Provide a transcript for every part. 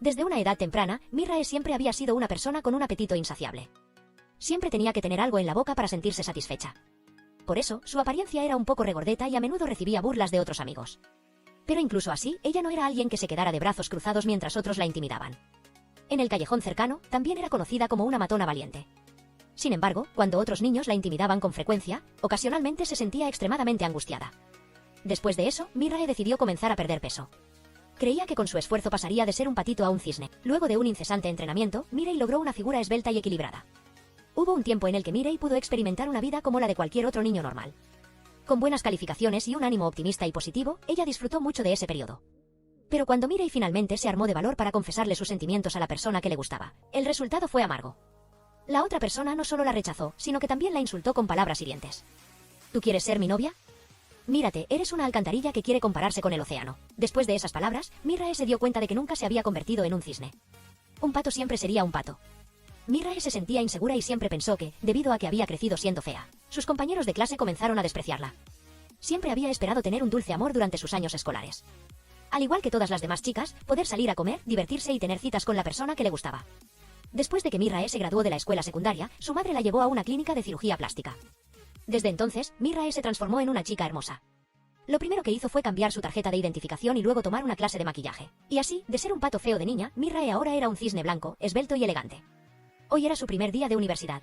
Desde una edad temprana, Mirae siempre había sido una persona con un apetito insaciable. Siempre tenía que tener algo en la boca para sentirse satisfecha. Por eso, su apariencia era un poco regordeta y a menudo recibía burlas de otros amigos. Pero incluso así, ella no era alguien que se quedara de brazos cruzados mientras otros la intimidaban. En el callejón cercano, también era conocida como una matona valiente. Sin embargo, cuando otros niños la intimidaban con frecuencia, ocasionalmente se sentía extremadamente angustiada. Después de eso, Mirae decidió comenzar a perder peso. Creía que con su esfuerzo pasaría de ser un patito a un cisne. Luego de un incesante entrenamiento, Mirae logró una figura esbelta y equilibrada. Hubo un tiempo en el que Mirae pudo experimentar una vida como la de cualquier otro niño normal. Con buenas calificaciones y un ánimo optimista y positivo, ella disfrutó mucho de ese periodo. Pero cuando Mirae finalmente se armó de valor para confesarle sus sentimientos a la persona que le gustaba, el resultado fue amargo. La otra persona no solo la rechazó, sino que también la insultó con palabras hirientes. ¿Tú quieres ser mi novia? Mírate, eres una alcantarilla que quiere compararse con el océano. Después de esas palabras, Mirae se dio cuenta de que nunca se había convertido en un cisne. Un pato siempre sería un pato. Mirae se sentía insegura y siempre pensó que, debido a que había crecido siendo fea, sus compañeros de clase comenzaron a despreciarla. Siempre había esperado tener un dulce amor durante sus años escolares. Al igual que todas las demás chicas, poder salir a comer, divertirse y tener citas con la persona que le gustaba. Después de que Mirae se graduó de la escuela secundaria, su madre la llevó a una clínica de cirugía plástica. Desde entonces, Mirae se transformó en una chica hermosa. Lo primero que hizo fue cambiar su tarjeta de identificación y luego tomar una clase de maquillaje. Y así, de ser un pato feo de niña, Mirae ahora era un cisne blanco, esbelto y elegante. Hoy era su primer día de universidad.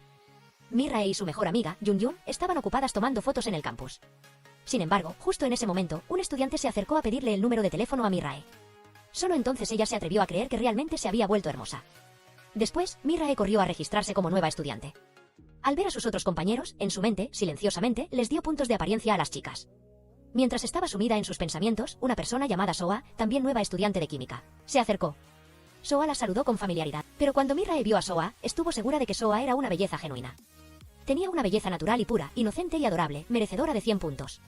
Mirae y su mejor amiga, Yunyun, estaban ocupadas tomando fotos en el campus. Sin embargo, justo en ese momento, un estudiante se acercó a pedirle el número de teléfono a Mirae. Solo entonces ella se atrevió a creer que realmente se había vuelto hermosa. Después, Mirae corrió a registrarse como nueva estudiante. Al ver a sus otros compañeros, en su mente, silenciosamente, les dio puntos de apariencia a las chicas. Mientras estaba sumida en sus pensamientos, una persona llamada Soa, también nueva estudiante de química, se acercó. Soa la saludó con familiaridad, pero cuando Mirae vio a Soa, estuvo segura de que Soa era una belleza genuina. Tenía una belleza natural y pura, inocente y adorable, merecedora de 100 puntos.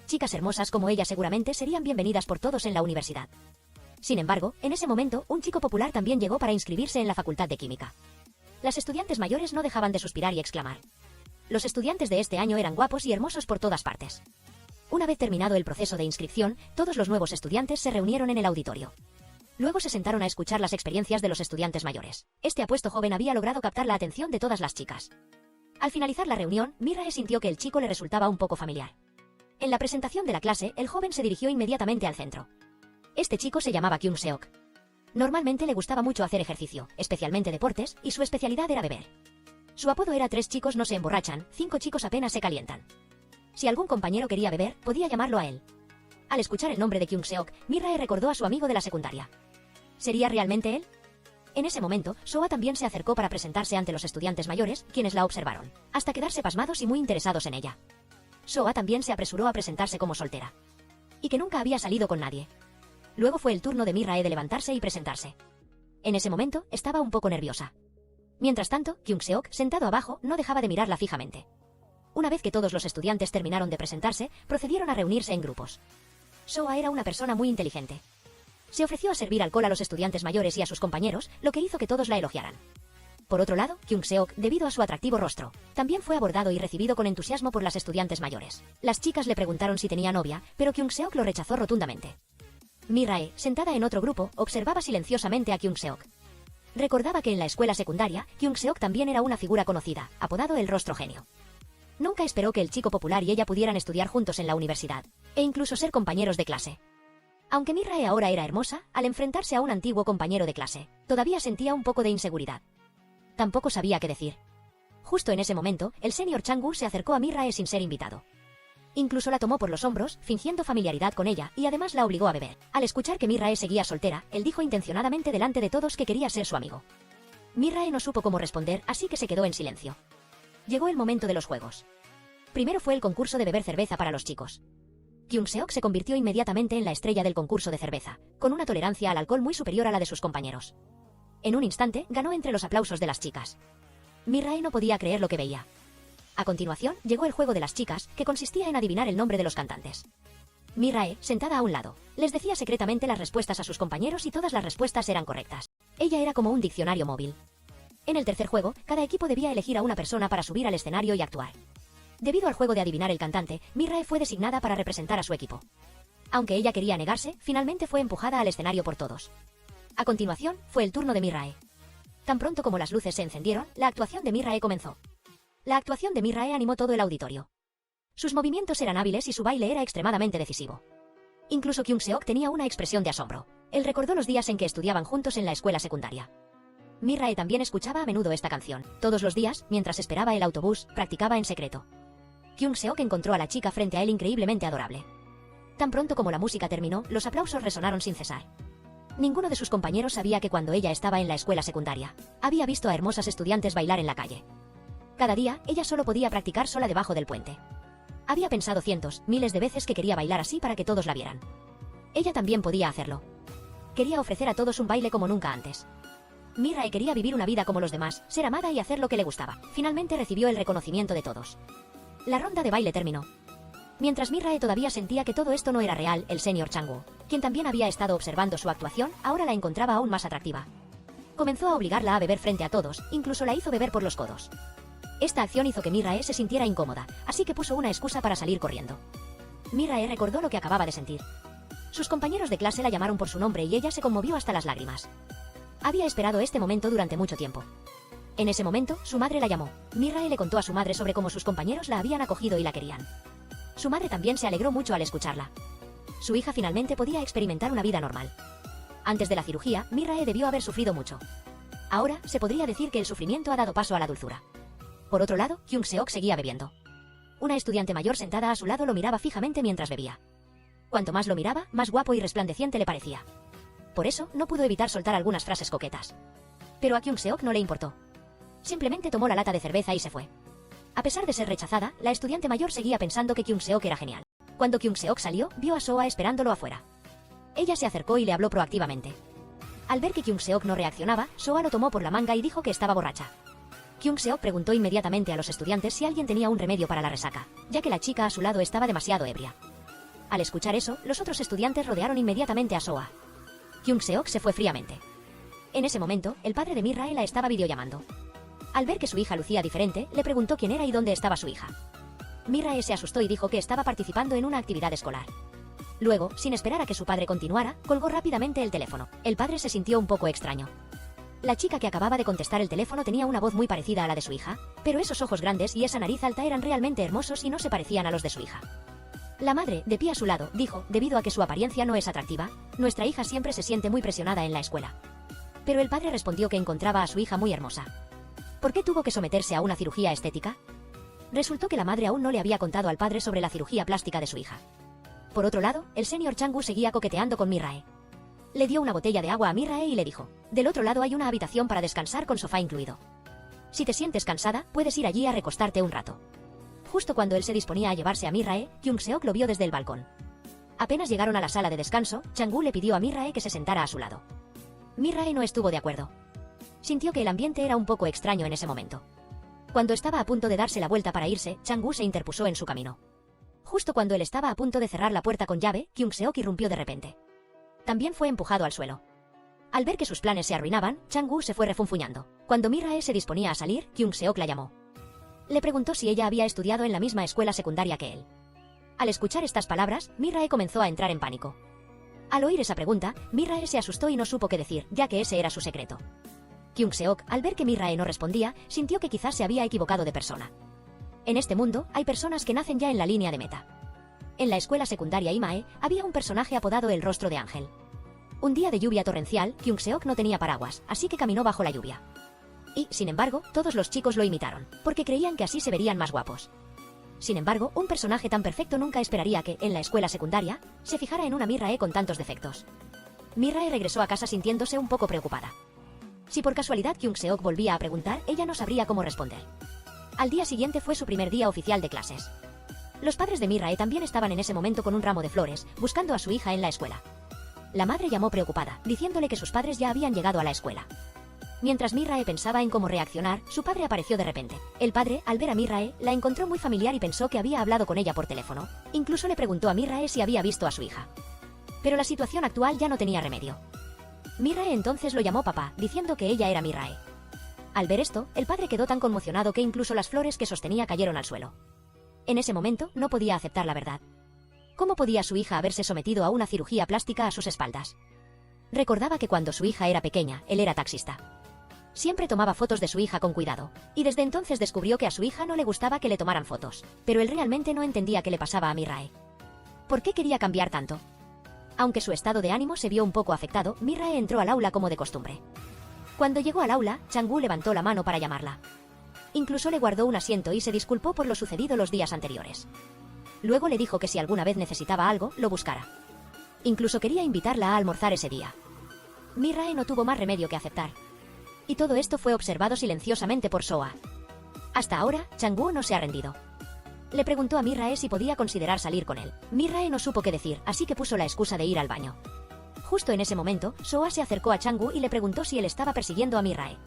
Chicas hermosas como ella seguramente serían bienvenidas por todos en la universidad. Sin embargo, en ese momento, un chico popular también llegó para inscribirse en la facultad de química. Las estudiantes mayores no dejaban de suspirar y exclamar. Los estudiantes de este año eran guapos y hermosos por todas partes. Una vez terminado el proceso de inscripción, todos los nuevos estudiantes se reunieron en el auditorio. Luego se sentaron a escuchar las experiencias de los estudiantes mayores. Este apuesto joven había logrado captar la atención de todas las chicas. Al finalizar la reunión, Mirae sintió que el chico le resultaba un poco familiar. En la presentación de la clase, el joven se dirigió inmediatamente al centro. Este chico se llamaba Kyung Seok. Normalmente le gustaba mucho hacer ejercicio, especialmente deportes, y su especialidad era beber. Su apodo era 3 chicos no se emborrachan, 5 chicos apenas se calientan. Si algún compañero quería beber, podía llamarlo a él. Al escuchar el nombre de Kyung Seok, Mirae recordó a su amigo de la secundaria. ¿Sería realmente él? En ese momento, Soa también se acercó para presentarse ante los estudiantes mayores, quienes la observaron, hasta quedarse pasmados y muy interesados en ella. Soa también se apresuró a presentarse como soltera. Y que nunca había salido con nadie. Luego fue el turno de Mirae de levantarse y presentarse. En ese momento, estaba un poco nerviosa. Mientras tanto, Kyung Seok, sentado abajo, no dejaba de mirarla fijamente. Una vez que todos los estudiantes terminaron de presentarse, procedieron a reunirse en grupos. Soa era una persona muy inteligente. Se ofreció a servir alcohol a los estudiantes mayores y a sus compañeros, lo que hizo que todos la elogiaran. Por otro lado, Kyung Seok, debido a su atractivo rostro, también fue abordado y recibido con entusiasmo por las estudiantes mayores. Las chicas le preguntaron si tenía novia, pero Kyung Seok lo rechazó rotundamente. Mirae, sentada en otro grupo, observaba silenciosamente a Kyung Seok. Recordaba que en la escuela secundaria, Kyung Seok también era una figura conocida, apodado el Rostro Genio. Nunca esperó que el chico popular y ella pudieran estudiar juntos en la universidad, e incluso ser compañeros de clase. Aunque Mirae ahora era hermosa, al enfrentarse a un antiguo compañero de clase, todavía sentía un poco de inseguridad. Tampoco sabía qué decir. Justo en ese momento, el senior Changwoo se acercó a Mirae sin ser invitado. Incluso la tomó por los hombros, fingiendo familiaridad con ella, y además la obligó a beber. Al escuchar que Mirae seguía soltera, él dijo intencionadamente delante de todos que quería ser su amigo. Mirae no supo cómo responder, así que se quedó en silencio. Llegó el momento de los juegos. Primero fue el concurso de beber cerveza para los chicos. Kyung Seok se convirtió inmediatamente en la estrella del concurso de cerveza, con una tolerancia al alcohol muy superior a la de sus compañeros. En un instante, ganó entre los aplausos de las chicas. Mirae no podía creer lo que veía. A continuación, llegó el juego de las chicas, que consistía en adivinar el nombre de los cantantes. Mirae, sentada a un lado, les decía secretamente las respuestas a sus compañeros y todas las respuestas eran correctas. Ella era como un diccionario móvil. En el tercer juego, cada equipo debía elegir a una persona para subir al escenario y actuar. Debido al juego de adivinar el cantante, Mirae fue designada para representar a su equipo. Aunque ella quería negarse, finalmente fue empujada al escenario por todos. A continuación, fue el turno de Mirae. Tan pronto como las luces se encendieron, la actuación de Mirae comenzó. La actuación de Mirae animó todo el auditorio. Sus movimientos eran hábiles y su baile era extremadamente decisivo. Incluso Kyung-seok tenía una expresión de asombro. Él recordó los días en que estudiaban juntos en la escuela secundaria. Mirae también escuchaba a menudo esta canción. Todos los días, mientras esperaba el autobús, practicaba en secreto. Kyung-seok encontró a la chica frente a él increíblemente adorable. Tan pronto como la música terminó, los aplausos resonaron sin cesar. Ninguno de sus compañeros sabía que cuando ella estaba en la escuela secundaria, había visto a hermosas estudiantes bailar en la calle. Cada día, ella solo podía practicar sola debajo del puente. Había pensado cientos, miles de veces que quería bailar así para que todos la vieran. Ella también podía hacerlo. Quería ofrecer a todos un baile como nunca antes. Mirae quería vivir una vida como los demás, ser amada y hacer lo que le gustaba. Finalmente recibió el reconocimiento de todos. La ronda de baile terminó. Mientras Mirae todavía sentía que todo esto no era real, el señor Chang-woo, quien también había estado observando su actuación, ahora la encontraba aún más atractiva. Comenzó a obligarla a beber frente a todos, incluso la hizo beber por los codos. Esta acción hizo que Mirae se sintiera incómoda, así que puso una excusa para salir corriendo. Mirae recordó lo que acababa de sentir. Sus compañeros de clase la llamaron por su nombre y ella se conmovió hasta las lágrimas. Había esperado este momento durante mucho tiempo. En ese momento, su madre la llamó. Mirae le contó a su madre sobre cómo sus compañeros la habían acogido y la querían. Su madre también se alegró mucho al escucharla. Su hija finalmente podía experimentar una vida normal. Antes de la cirugía, Mirae debió haber sufrido mucho. Ahora, se podría decir que el sufrimiento ha dado paso a la dulzura. Por otro lado, Kyung-seok seguía bebiendo. Una estudiante mayor sentada a su lado lo miraba fijamente mientras bebía. Cuanto más lo miraba, más guapo y resplandeciente le parecía. Por eso, no pudo evitar soltar algunas frases coquetas. Pero a Kyung-seok no le importó. Simplemente tomó la lata de cerveza y se fue. A pesar de ser rechazada, la estudiante mayor seguía pensando que Kyung-seok era genial. Cuando Kyung-seok salió, vio a Soa esperándolo afuera. Ella se acercó y le habló proactivamente. Al ver que Kyung-seok no reaccionaba, Soa lo tomó por la manga y dijo que estaba borracha. Kyung-seok preguntó inmediatamente a los estudiantes si alguien tenía un remedio para la resaca, ya que la chica a su lado estaba demasiado ebria. Al escuchar eso, los otros estudiantes rodearon inmediatamente a Soa. Kyung-seok se fue fríamente. En ese momento, el padre de Mirae la estaba videollamando. Al ver que su hija lucía diferente, le preguntó quién era y dónde estaba su hija. Mirae se asustó y dijo que estaba participando en una actividad escolar. Luego, sin esperar a que su padre continuara, colgó rápidamente el teléfono. El padre se sintió un poco extraño. La chica que acababa de contestar el teléfono tenía una voz muy parecida a la de su hija, pero esos ojos grandes y esa nariz alta eran realmente hermosos y no se parecían a los de su hija. La madre, de pie a su lado, dijo, debido a que su apariencia no es atractiva, nuestra hija siempre se siente muy presionada en la escuela. Pero el padre respondió que encontraba a su hija muy hermosa. ¿Por qué tuvo que someterse a una cirugía estética? Resultó que la madre aún no le había contado al padre sobre la cirugía plástica de su hija. Por otro lado, el señor Chang-woo seguía coqueteando con Mirae. Le dio una botella de agua a Mirae y le dijo, del otro lado hay una habitación para descansar con sofá incluido. Si te sientes cansada, puedes ir allí a recostarte un rato. Justo cuando él se disponía a llevarse a Mirae, Kyung-seok lo vio desde el balcón. Apenas llegaron a la sala de descanso, Chang-woo le pidió a Mirae que se sentara a su lado. Mirae no estuvo de acuerdo. Sintió que el ambiente era un poco extraño en ese momento. Cuando estaba a punto de darse la vuelta para irse, Chang-woo se interpuso en su camino. Justo cuando él estaba a punto de cerrar la puerta con llave, Kyung-seok irrumpió de repente. También fue empujado al suelo. Al ver que sus planes se arruinaban, Chang-woo se fue refunfuñando. Cuando Mirae se disponía a salir, Kyung-seok la llamó. Le preguntó si ella había estudiado en la misma escuela secundaria que él. Al escuchar estas palabras, Mirae comenzó a entrar en pánico. Al oír esa pregunta, Mirae se asustó y no supo qué decir, ya que ese era su secreto. Kyung-seok, al ver que Mirae no respondía, sintió que quizás se había equivocado de persona. En este mundo, hay personas que nacen ya en la línea de meta. En la escuela secundaria Imae, había un personaje apodado el Rostro de Ángel. Un día de lluvia torrencial, Kyung-seok no tenía paraguas, así que caminó bajo la lluvia. Y, sin embargo, todos los chicos lo imitaron, porque creían que así se verían más guapos. Sin embargo, un personaje tan perfecto nunca esperaría que, en la escuela secundaria, se fijara en una Mirae con tantos defectos. Mirae regresó a casa sintiéndose un poco preocupada. Si por casualidad Kyung-seok volvía a preguntar, ella no sabría cómo responder. Al día siguiente fue su primer día oficial de clases. Los padres de Mirae también estaban en ese momento con un ramo de flores, buscando a su hija en la escuela. La madre llamó preocupada, diciéndole que sus padres ya habían llegado a la escuela. Mientras Mirae pensaba en cómo reaccionar, su padre apareció de repente. El padre, al ver a Mirae, la encontró muy familiar y pensó que había hablado con ella por teléfono. Incluso le preguntó a Mirae si había visto a su hija. Pero la situación actual ya no tenía remedio. Mirae entonces lo llamó papá, diciendo que ella era Mirae. Al ver esto, el padre quedó tan conmocionado que incluso las flores que sostenía cayeron al suelo. En ese momento, no podía aceptar la verdad. ¿Cómo podía su hija haberse sometido a una cirugía plástica a sus espaldas? Recordaba que cuando su hija era pequeña, él era taxista. Siempre tomaba fotos de su hija con cuidado, y desde entonces descubrió que a su hija no le gustaba que le tomaran fotos, pero él realmente no entendía qué le pasaba a Mirae. ¿Por qué quería cambiar tanto? Aunque su estado de ánimo se vio un poco afectado, Mirae entró al aula como de costumbre. Cuando llegó al aula, Chang-woo levantó la mano para llamarla. Incluso le guardó un asiento y se disculpó por lo sucedido los días anteriores. Luego le dijo que si alguna vez necesitaba algo, lo buscara. Incluso quería invitarla a almorzar ese día. Mirae no tuvo más remedio que aceptar. Y todo esto fue observado silenciosamente por Soa. Hasta ahora, Chang-woo no se ha rendido. Le preguntó a Mirae si podía considerar salir con él. Mirae no supo qué decir, así que puso la excusa de ir al baño. Justo en ese momento, Soa se acercó a Chang-woo y le preguntó si él estaba persiguiendo a Mirae.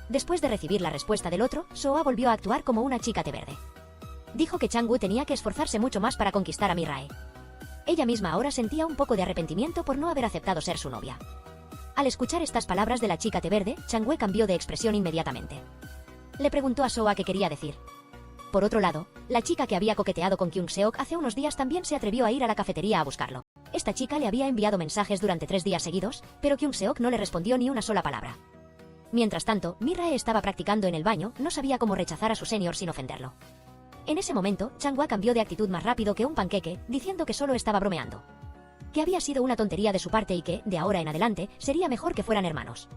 Después de recibir la respuesta del otro, Soa volvió a actuar como una chica té verde. Dijo que Chang-woo tenía que esforzarse mucho más para conquistar a Mirae. Ella misma ahora sentía un poco de arrepentimiento por no haber aceptado ser su novia. Al escuchar estas palabras de la chica té verde, Chang-woo cambió de expresión inmediatamente. Le preguntó a Soa qué quería decir. Por otro lado, la chica que había coqueteado con Kyung-seok hace unos días también se atrevió a ir a la cafetería a buscarlo. Esta chica le había enviado mensajes durante 3 días seguidos, pero Kyung-seok no le respondió ni una sola palabra. Mientras tanto, Mirae estaba practicando en el baño, no sabía cómo rechazar a su senior sin ofenderlo. En ese momento, Chang-woo cambió de actitud más rápido que un panqueque, diciendo que solo estaba bromeando. Que había sido una tontería de su parte y que, de ahora en adelante, sería mejor que fueran hermanos.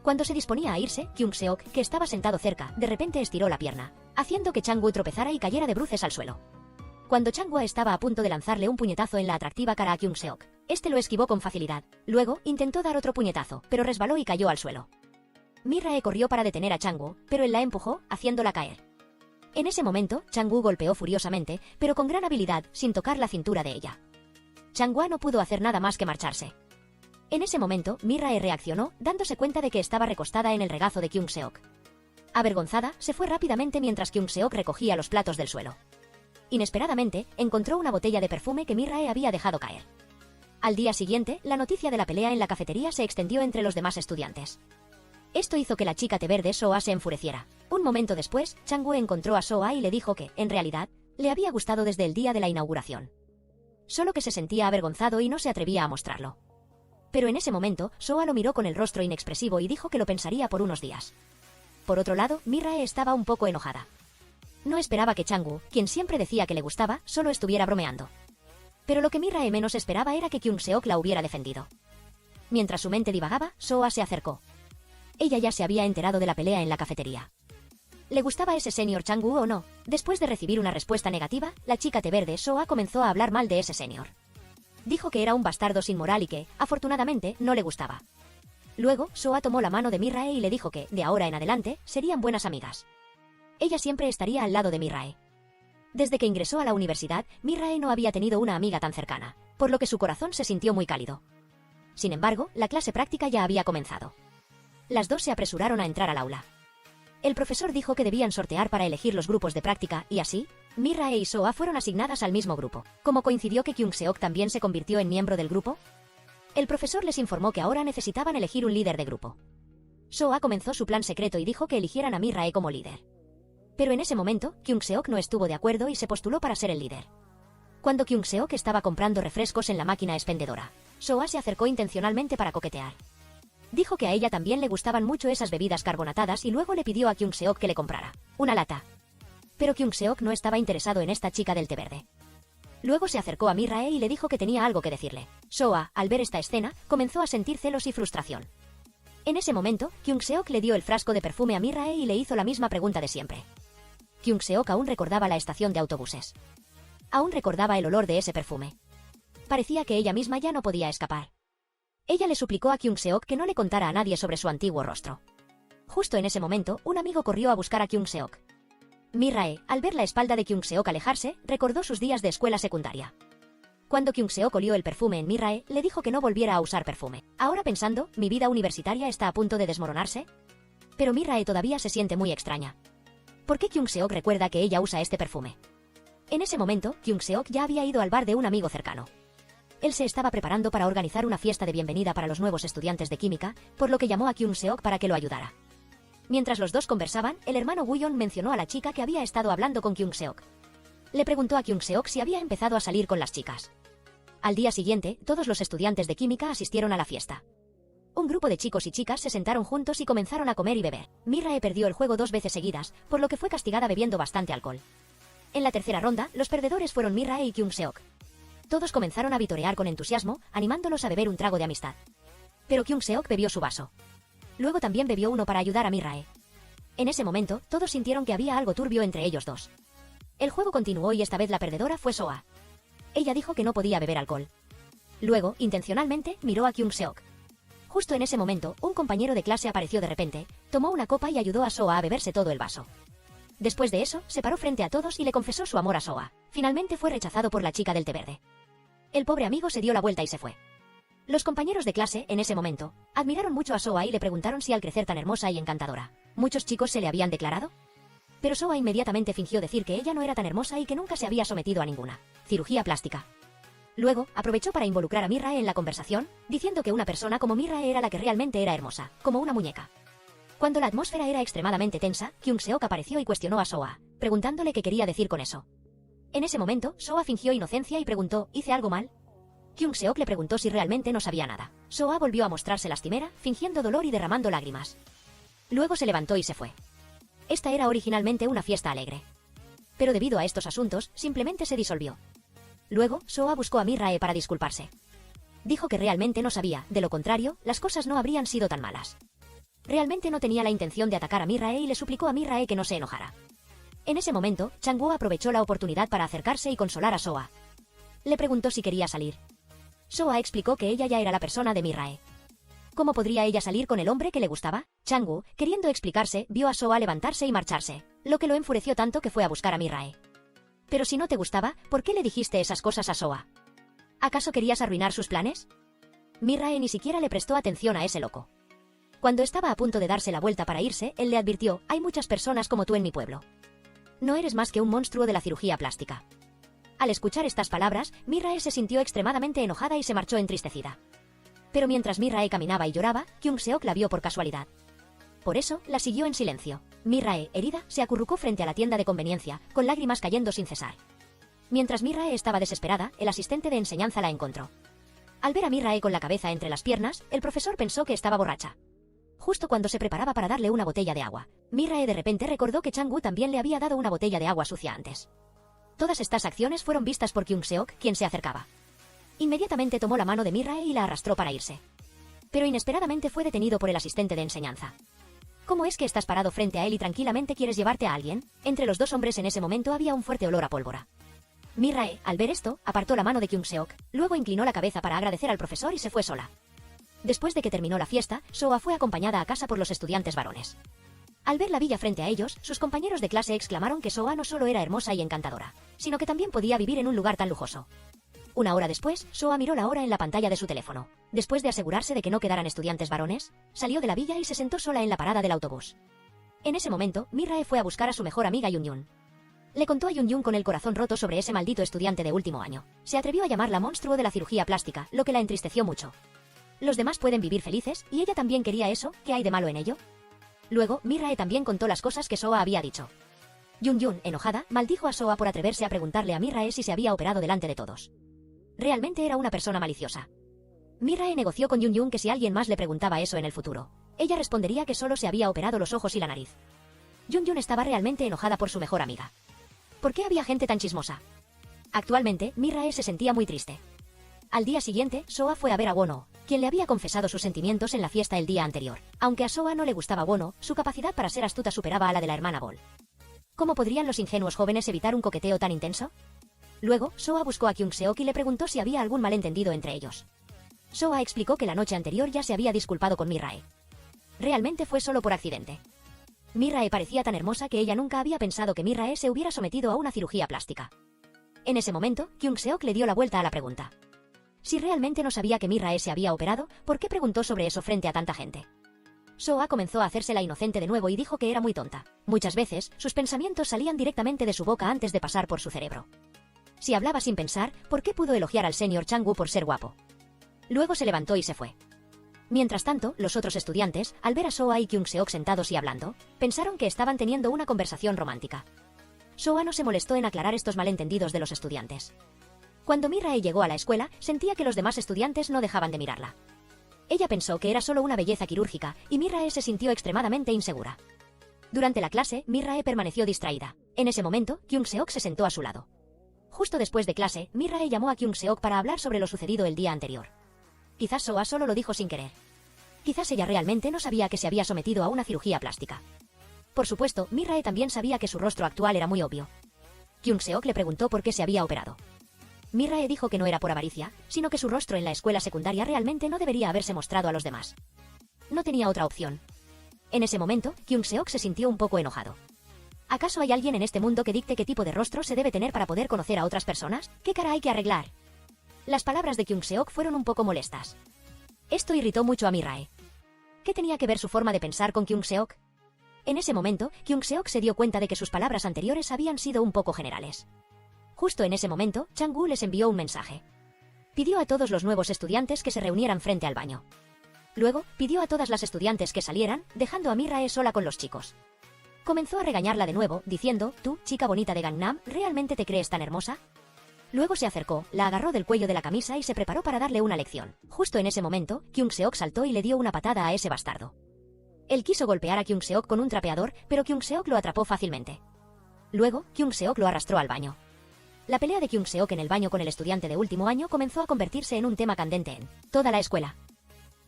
Cuando se disponía a irse, Kyung-seok, que estaba sentado cerca, de repente estiró la pierna, haciendo que Chang-woo tropezara y cayera de bruces al suelo. Cuando Chang-woo estaba a punto de lanzarle un puñetazo en la atractiva cara a Kyung-seok, este lo esquivó con facilidad. Luego, intentó dar otro puñetazo, pero resbaló y cayó al suelo. Mirae corrió para detener a Chang-woo, pero él la empujó, haciéndola caer. En ese momento, Chang-woo golpeó furiosamente, pero con gran habilidad, sin tocar la cintura de ella. Chang-woo no pudo hacer nada más que marcharse. En ese momento, Mirae reaccionó, dándose cuenta de que estaba recostada en el regazo de Kyung-seok. Avergonzada, se fue rápidamente mientras Kyung-seok recogía los platos del suelo. Inesperadamente, encontró una botella de perfume que Mirae había dejado caer. Al día siguiente, la noticia de la pelea en la cafetería se extendió entre los demás estudiantes. Esto hizo que la chica té verde Soa se enfureciera. Un momento después, Chang-woo encontró a Soa y le dijo que, en realidad, le había gustado desde el día de la inauguración. Solo que se sentía avergonzado y no se atrevía a mostrarlo. Pero en ese momento, Soa lo miró con el rostro inexpresivo y dijo que lo pensaría por unos días. Por otro lado, Mirae estaba un poco enojada. No esperaba que Chang-woo, quien siempre decía que le gustaba, solo estuviera bromeando. Pero lo que Mirae menos esperaba era que Kyung-seok la hubiera defendido. Mientras su mente divagaba, Soa se acercó. Ella ya se había enterado de la pelea en la cafetería. ¿Le gustaba ese señor Chang-woo o no? Después de recibir una respuesta negativa, la chica té verde Soa comenzó a hablar mal de ese señor. Dijo que era un bastardo sin moral y que, afortunadamente, no le gustaba. Luego, Soa tomó la mano de Mirae y le dijo que, de ahora en adelante, serían buenas amigas. Ella siempre estaría al lado de Mirae. Desde que ingresó a la universidad, Mirae no había tenido una amiga tan cercana, por lo que su corazón se sintió muy cálido. Sin embargo, la clase práctica ya había comenzado. Las dos se apresuraron a entrar al aula. El profesor dijo que debían sortear para elegir los grupos de práctica, y así, Mirae y Soa fueron asignadas al mismo grupo. ¿Cómo coincidió que Kyung-seok también se convirtió en miembro del grupo? El profesor les informó que ahora necesitaban elegir un líder de grupo. Soa comenzó su plan secreto y dijo que eligieran a Mirae como líder. Pero en ese momento, Kyung-seok no estuvo de acuerdo y se postuló para ser el líder. Cuando Kyung-seok estaba comprando refrescos en la máquina expendedora, Soa se acercó intencionalmente para coquetear. Dijo que a ella también le gustaban mucho esas bebidas carbonatadas y luego le pidió a Kyung-seok que le comprara una lata. Pero Kyung-seok no estaba interesado en esta chica del té verde. Luego se acercó a Mirae y le dijo que tenía algo que decirle. Soa, al ver esta escena, comenzó a sentir celos y frustración. En ese momento, Kyung-seok le dio el frasco de perfume a Mirae y le hizo la misma pregunta de siempre. Kyung-seok aún recordaba la estación de autobuses. Aún recordaba el olor de ese perfume. Parecía que ella misma ya no podía escapar. Ella le suplicó a Kyung-seok que no le contara a nadie sobre su antiguo rostro. Justo en ese momento, un amigo corrió a buscar a Kyung-seok. Mirae, al ver la espalda de Kyung-seok alejarse, recordó sus días de escuela secundaria. Cuando Kyung-seok olió el perfume en Mirae, le dijo que no volviera a usar perfume. Ahora pensando, ¿mi vida universitaria está a punto de desmoronarse? Pero Mirae todavía se siente muy extraña. ¿Por qué Kyung-seok recuerda que ella usa este perfume? En ese momento, Kyung-seok ya había ido al bar de un amigo cercano. Él se estaba preparando para organizar una fiesta de bienvenida para los nuevos estudiantes de química, por lo que llamó a Kyung-seok para que lo ayudara. Mientras los dos conversaban, el hermano Woo-yeon mencionó a la chica que había estado hablando con Kyung-seok. Le preguntó a Kyung-seok si había empezado a salir con las chicas. Al día siguiente, todos los estudiantes de química asistieron a la fiesta. Un grupo de chicos y chicas se sentaron juntos y comenzaron a comer y beber. Mirae perdió el juego 2 veces seguidas, por lo que fue castigada bebiendo bastante alcohol. En la tercera ronda, los perdedores fueron Mirae y Kyung-seok. Todos comenzaron a vitorear con entusiasmo, animándolos a beber un trago de amistad. Pero Kyung-seok bebió su vaso. Luego también bebió uno para ayudar a Mirae. En ese momento, todos sintieron que había algo turbio entre ellos dos. El juego continuó y esta vez la perdedora fue Soa. Ella dijo que no podía beber alcohol. Luego, intencionalmente, miró a Kyung-seok. Justo en ese momento, un compañero de clase apareció de repente, tomó una copa y ayudó a Soa a beberse todo el vaso. Después de eso, se paró frente a todos y le confesó su amor a Soa. Finalmente fue rechazado por la chica del té verde. El pobre amigo se dio la vuelta y se fue. Los compañeros de clase, en ese momento, admiraron mucho a Soa y le preguntaron si al crecer tan hermosa y encantadora, muchos chicos se le habían declarado. Pero Soa inmediatamente fingió decir que ella no era tan hermosa y que nunca se había sometido a ninguna cirugía plástica. Luego, aprovechó para involucrar a Mirae en la conversación, diciendo que una persona como Mirae era la que realmente era hermosa, como una muñeca. Cuando la atmósfera era extremadamente tensa, Kyung-seok apareció y cuestionó a Soa, preguntándole qué quería decir con eso. En ese momento, Soa fingió inocencia y preguntó, ¿hice algo mal? Kyung-seok le preguntó si realmente no sabía nada. Soa volvió a mostrarse lastimera, fingiendo dolor y derramando lágrimas. Luego se levantó y se fue. Esta era originalmente una fiesta alegre. Pero debido a estos asuntos, simplemente se disolvió. Luego, Soa buscó a Mirae para disculparse. Dijo que realmente no sabía, de lo contrario, las cosas no habrían sido tan malas. Realmente no tenía la intención de atacar a Mirae y le suplicó a Mirae que no se enojara. En ese momento, Chang-woo aprovechó la oportunidad para acercarse y consolar a Soa. Le preguntó si quería salir. Soa explicó que ella ya era la persona de Mirae. ¿Cómo podría ella salir con el hombre que le gustaba? Chang-woo, queriendo explicarse, vio a Soa levantarse y marcharse, lo que lo enfureció tanto que fue a buscar a Mirae. Pero si no te gustaba, ¿por qué le dijiste esas cosas a Soa? ¿Acaso querías arruinar sus planes? Mirae ni siquiera le prestó atención a ese loco. Cuando estaba a punto de darse la vuelta para irse, él le advirtió, hay muchas personas como tú en mi pueblo. No eres más que un monstruo de la cirugía plástica. Al escuchar estas palabras, Mirae se sintió extremadamente enojada y se marchó entristecida. Pero mientras Mirae caminaba y lloraba, Kyung-seok la vio por casualidad. Por eso, la siguió en silencio. Mirae, herida, se acurrucó frente a la tienda de conveniencia, con lágrimas cayendo sin cesar. Mientras Mirae estaba desesperada, el asistente de enseñanza la encontró. Al ver a Mirae con la cabeza entre las piernas, el profesor pensó que estaba borracha. Justo cuando se preparaba para darle una botella de agua, Mirae de repente recordó que Chang-woo también le había dado una botella de agua sucia antes. Todas estas acciones fueron vistas por Kyung-seok, quien se acercaba. Inmediatamente tomó la mano de Mirae y la arrastró para irse. Pero inesperadamente fue detenido por el asistente de enseñanza. ¿Cómo es que estás parado frente a él y tranquilamente quieres llevarte a alguien? Entre los dos hombres en ese momento había un fuerte olor a pólvora. Mirae, al ver esto, apartó la mano de Kyung-seok, luego inclinó la cabeza para agradecer al profesor y se fue sola. Después de que terminó la fiesta, Soa fue acompañada a casa por los estudiantes varones. Al ver la villa frente a ellos, sus compañeros de clase exclamaron que Soa no solo era hermosa y encantadora, sino que también podía vivir en un lugar tan lujoso. Una hora después, Soa miró la hora en la pantalla de su teléfono. Después de asegurarse de que no quedaran estudiantes varones, salió de la villa y se sentó sola en la parada del autobús. En ese momento, Mirae fue a buscar a su mejor amiga Yun-yun. Le contó a Yun-yun con el corazón roto sobre ese maldito estudiante de último año. Se atrevió a llamarla monstruo de la cirugía plástica, lo que la entristeció mucho. Los demás pueden vivir felices, y ella también quería eso, ¿qué hay de malo en ello? Luego, Mirae también contó las cosas que Soa había dicho. Yun-yun, enojada, maldijo a Soa por atreverse a preguntarle a Mirae si se había operado delante de todos. Realmente era una persona maliciosa. Mirae negoció con Yun-yun que si alguien más le preguntaba eso en el futuro, ella respondería que solo se había operado los ojos y la nariz. Yun-yun estaba realmente enojada por su mejor amiga. ¿Por qué había gente tan chismosa? Actualmente, Mirae se sentía muy triste. Al día siguiente, Soa fue a ver a Wono, quien le había confesado sus sentimientos en la fiesta el día anterior. Aunque a Soa no le gustaba Wono, su capacidad para ser astuta superaba a la de la hermana Bol. ¿Cómo podrían los ingenuos jóvenes evitar un coqueteo tan intenso? Luego, Soa buscó a Kyung-seok y le preguntó si había algún malentendido entre ellos. Soa explicó que la noche anterior ya se había disculpado con Mirae. Realmente fue solo por accidente. Mirae parecía tan hermosa que ella nunca había pensado que Mirae se hubiera sometido a una cirugía plástica. En ese momento, Kyung-seok le dio la vuelta a la pregunta. Si realmente no sabía que Mirae se había operado, ¿por qué preguntó sobre eso frente a tanta gente? Soa comenzó a hacerse la inocente de nuevo y dijo que era muy tonta. Muchas veces, sus pensamientos salían directamente de su boca antes de pasar por su cerebro. Si hablaba sin pensar, ¿por qué pudo elogiar al señor Chang-woo por ser guapo? Luego se levantó y se fue. Mientras tanto, los otros estudiantes, al ver a Soa y Kyung-seok sentados y hablando, pensaron que estaban teniendo una conversación romántica. Soa no se molestó en aclarar estos malentendidos de los estudiantes. Cuando Mirae llegó a la escuela, sentía que los demás estudiantes no dejaban de mirarla. Ella pensó que era solo una belleza quirúrgica, y Mirrae se sintió extremadamente insegura. Durante la clase, Mirrae permaneció distraída. En ese momento, Kyung-seok se sentó a su lado. Justo después de clase, Mirrae llamó a Kyung-seok para hablar sobre lo sucedido el día anterior. Quizás Soa solo lo dijo sin querer. Quizás ella realmente no sabía que se había sometido a una cirugía plástica. Por supuesto, Mirrae también sabía que su rostro actual era muy obvio. Kyung-seok le preguntó por qué se había operado. Mirrae dijo que no era por avaricia, sino que su rostro en la escuela secundaria realmente no debería haberse mostrado a los demás. No tenía otra opción. En ese momento, Kyung-seok se sintió un poco enojado. ¿Acaso hay alguien en este mundo que dicte qué tipo de rostro se debe tener para poder conocer a otras personas? ¿Qué cara hay que arreglar? Las palabras de Kyung-seok fueron un poco molestas. Esto irritó mucho a Mirrae. ¿Qué tenía que ver su forma de pensar con Kyung-seok? En ese momento, Kyung-seok se dio cuenta de que sus palabras anteriores habían sido un poco generales. Justo en ese momento, Chang-woo les envió un mensaje. Pidió a todos los nuevos estudiantes que se reunieran frente al baño. Luego, pidió a todas las estudiantes que salieran, dejando a Mirrae sola con los chicos. Comenzó a regañarla de nuevo, diciendo, «Tú, chica bonita de Gangnam, ¿realmente te crees tan hermosa?». Luego se acercó, la agarró del cuello de la camisa y se preparó para darle una lección. Justo en ese momento, Kyung-seok saltó y le dio una patada a ese bastardo. Él quiso golpear a Kyung-seok con un trapeador, pero Kyung-seok lo atrapó fácilmente. Luego, Kyung-seok lo arrastró al baño. La pelea de Kyung-seok en el baño con el estudiante de último año comenzó a convertirse en un tema candente en toda la escuela.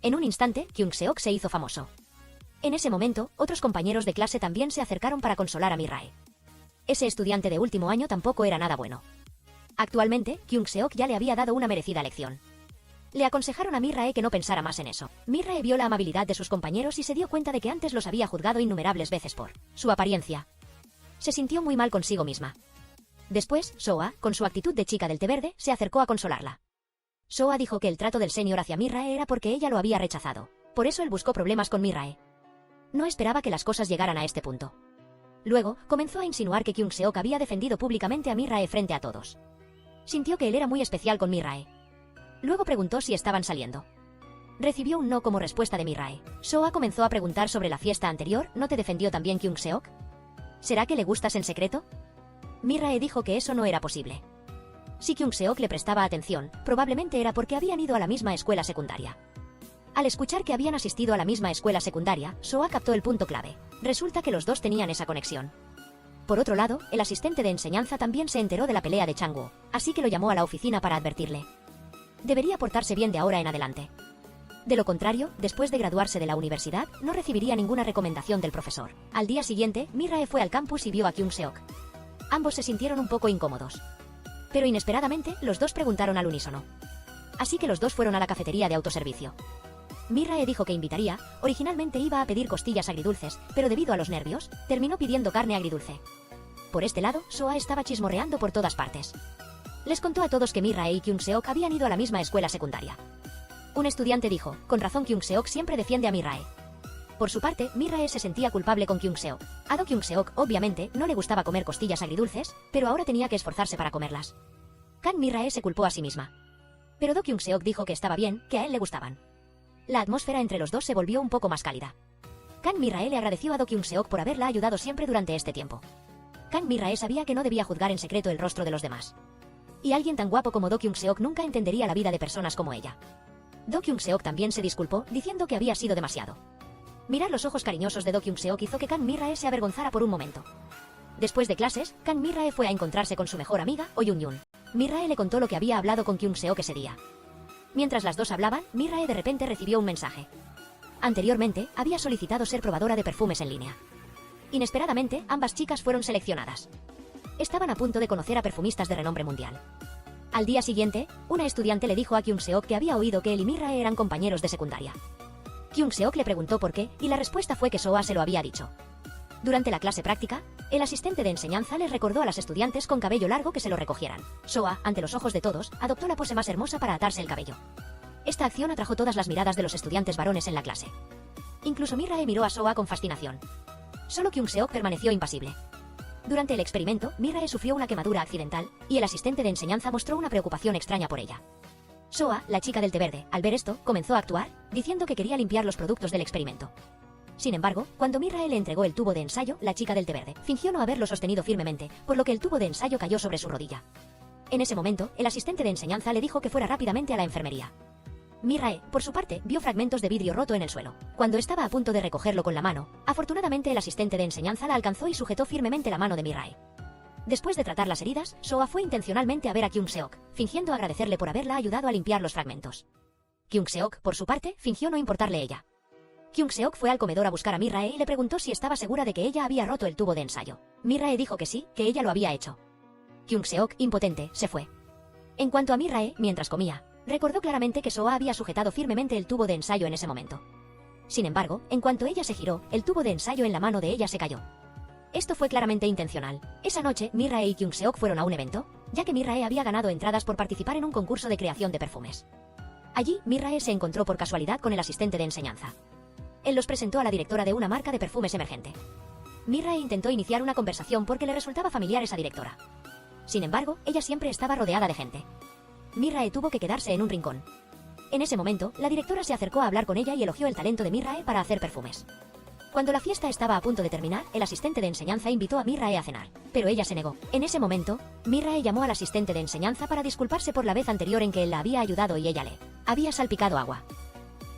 En un instante, Kyung-seok se hizo famoso. En ese momento, otros compañeros de clase también se acercaron para consolar a Mirrae. Ese estudiante de último año tampoco era nada bueno. Actualmente, Kyung-seok ya le había dado una merecida lección. Le aconsejaron a Mirrae que no pensara más en eso. Mirrae vio la amabilidad de sus compañeros y se dio cuenta de que antes los había juzgado innumerables veces por su apariencia. Se sintió muy mal consigo misma. Después, Soa, con su actitud de chica del té verde, se acercó a consolarla. Soa dijo que el trato del senior hacia Mirrae era porque ella lo había rechazado. Por eso él buscó problemas con Mirrae. No esperaba que las cosas llegaran a este punto. Luego, comenzó a insinuar que Kyung-seok había defendido públicamente a Mirrae frente a todos. Sintió que él era muy especial con Mirrae. Luego preguntó si estaban saliendo. Recibió un no como respuesta de Mirrae. Soa comenzó a preguntar sobre la fiesta anterior, ¿no te defendió también Kyung-seok? ¿Será que le gustas en secreto? Mirrae dijo que eso no era posible. Si Kyung-seok le prestaba atención, probablemente era porque habían ido a la misma escuela secundaria. Al escuchar que habían asistido a la misma escuela secundaria, Soa captó el punto clave. Resulta que los dos tenían esa conexión. Por otro lado, el asistente de enseñanza también se enteró de la pelea de Chang-woo, así que lo llamó a la oficina para advertirle. Debería portarse bien de ahora en adelante. De lo contrario, después de graduarse de la universidad, no recibiría ninguna recomendación del profesor. Al día siguiente, Mirrae fue al campus y vio a Kyung-seok. Ambos se sintieron un poco incómodos. Pero inesperadamente, los dos preguntaron al unísono. Así que los dos fueron a la cafetería de autoservicio. Mirrae dijo que invitaría, originalmente iba a pedir costillas agridulces, pero debido a los nervios, terminó pidiendo carne agridulce. Por este lado, Soa estaba chismorreando por todas partes. Les contó a todos que Mirrae y Kyung-seok habían ido a la misma escuela secundaria. Un estudiante dijo, con razón Kyung-seok siempre defiende a Mirrae. Por su parte, Mirrae se sentía culpable con Kyung-seok. A Do Kyung-seok, obviamente, no le gustaba comer costillas agridulces, pero ahora tenía que esforzarse para comerlas. Kan Mirrae se culpó a sí misma. Pero Do Kyung-seok dijo que estaba bien, que a él le gustaban. La atmósfera entre los dos se volvió un poco más cálida. Kan Mirrae le agradeció a Do Kyung-seok por haberla ayudado siempre durante este tiempo. Kan Mirrae sabía que no debía juzgar en secreto el rostro de los demás. Y alguien tan guapo como Do Kyung-seok nunca entendería la vida de personas como ella. Do Kyung-seok también se disculpó, diciendo que había sido demasiado. Mirar los ojos cariñosos de Do Kyung-seok hizo que Kan Mirrae se avergonzara por un momento. Después de clases, Kan Mirrae fue a encontrarse con su mejor amiga, Oh Yun-yun. Mirrae le contó lo que había hablado con Kyung-seok ese día. Mientras las dos hablaban, Mirrae de repente recibió un mensaje. Anteriormente, había solicitado ser probadora de perfumes en línea. Inesperadamente, ambas chicas fueron seleccionadas. Estaban a punto de conocer a perfumistas de renombre mundial. Al día siguiente, una estudiante le dijo a Kyung-seok que había oído que él y Mirrae eran compañeros de secundaria. Kyung-seok le preguntó por qué, y la respuesta fue que Soa se lo había dicho. Durante la clase práctica, el asistente de enseñanza les recordó a las estudiantes con cabello largo que se lo recogieran. Soa, ante los ojos de todos, adoptó la pose más hermosa para atarse el cabello. Esta acción atrajo todas las miradas de los estudiantes varones en la clase. Incluso Mirrae miró a Soa con fascinación. Solo Kyung-seok permaneció impasible. Durante el experimento, Mirrae sufrió una quemadura accidental, y el asistente de enseñanza mostró una preocupación extraña por ella. Soa, la chica del té verde, al ver esto, comenzó a actuar, diciendo que quería limpiar los productos del experimento. Sin embargo, cuando Mirrae le entregó el tubo de ensayo, la chica del té verde fingió no haberlo sostenido firmemente, por lo que el tubo de ensayo cayó sobre su rodilla. En ese momento, el asistente de enseñanza le dijo que fuera rápidamente a la enfermería. Mirae, por su parte, vio fragmentos de vidrio roto en el suelo. Cuando estaba a punto de recogerlo con la mano, afortunadamente el asistente de enseñanza la alcanzó y sujetó firmemente la mano de Mirae. Después de tratar las heridas, Soa fue intencionalmente a ver a Kyung-seok, fingiendo agradecerle por haberla ayudado a limpiar los fragmentos. Kyung-seok, por su parte, fingió no importarle ella. Kyung-seok fue al comedor a buscar a Mirae y le preguntó si estaba segura de que ella había roto el tubo de ensayo. Mirae dijo que sí, que ella lo había hecho. Kyung-seok, impotente, se fue. En cuanto a Mirae, mientras comía, recordó claramente que Soa había sujetado firmemente el tubo de ensayo en ese momento. Sin embargo, en cuanto ella se giró, el tubo de ensayo en la mano de ella se cayó. Esto fue claramente intencional. Esa noche, Mirae y Kyung-seok fueron a un evento, ya que Mirae había ganado entradas por participar en un concurso de creación de perfumes. Allí, Mirae se encontró por casualidad con el asistente de enseñanza. Él los presentó a la directora de una marca de perfumes emergente. Mirae intentó iniciar una conversación porque le resultaba familiar esa directora. Sin embargo, ella siempre estaba rodeada de gente. Mirae tuvo que quedarse en un rincón. En ese momento, la directora se acercó a hablar con ella y elogió el talento de Mirae para hacer perfumes. Cuando la fiesta estaba a punto de terminar, el asistente de enseñanza invitó a Mirae a cenar, pero ella se negó. En ese momento, Mirae llamó al asistente de enseñanza para disculparse por la vez anterior en que él la había ayudado y ella le había salpicado agua.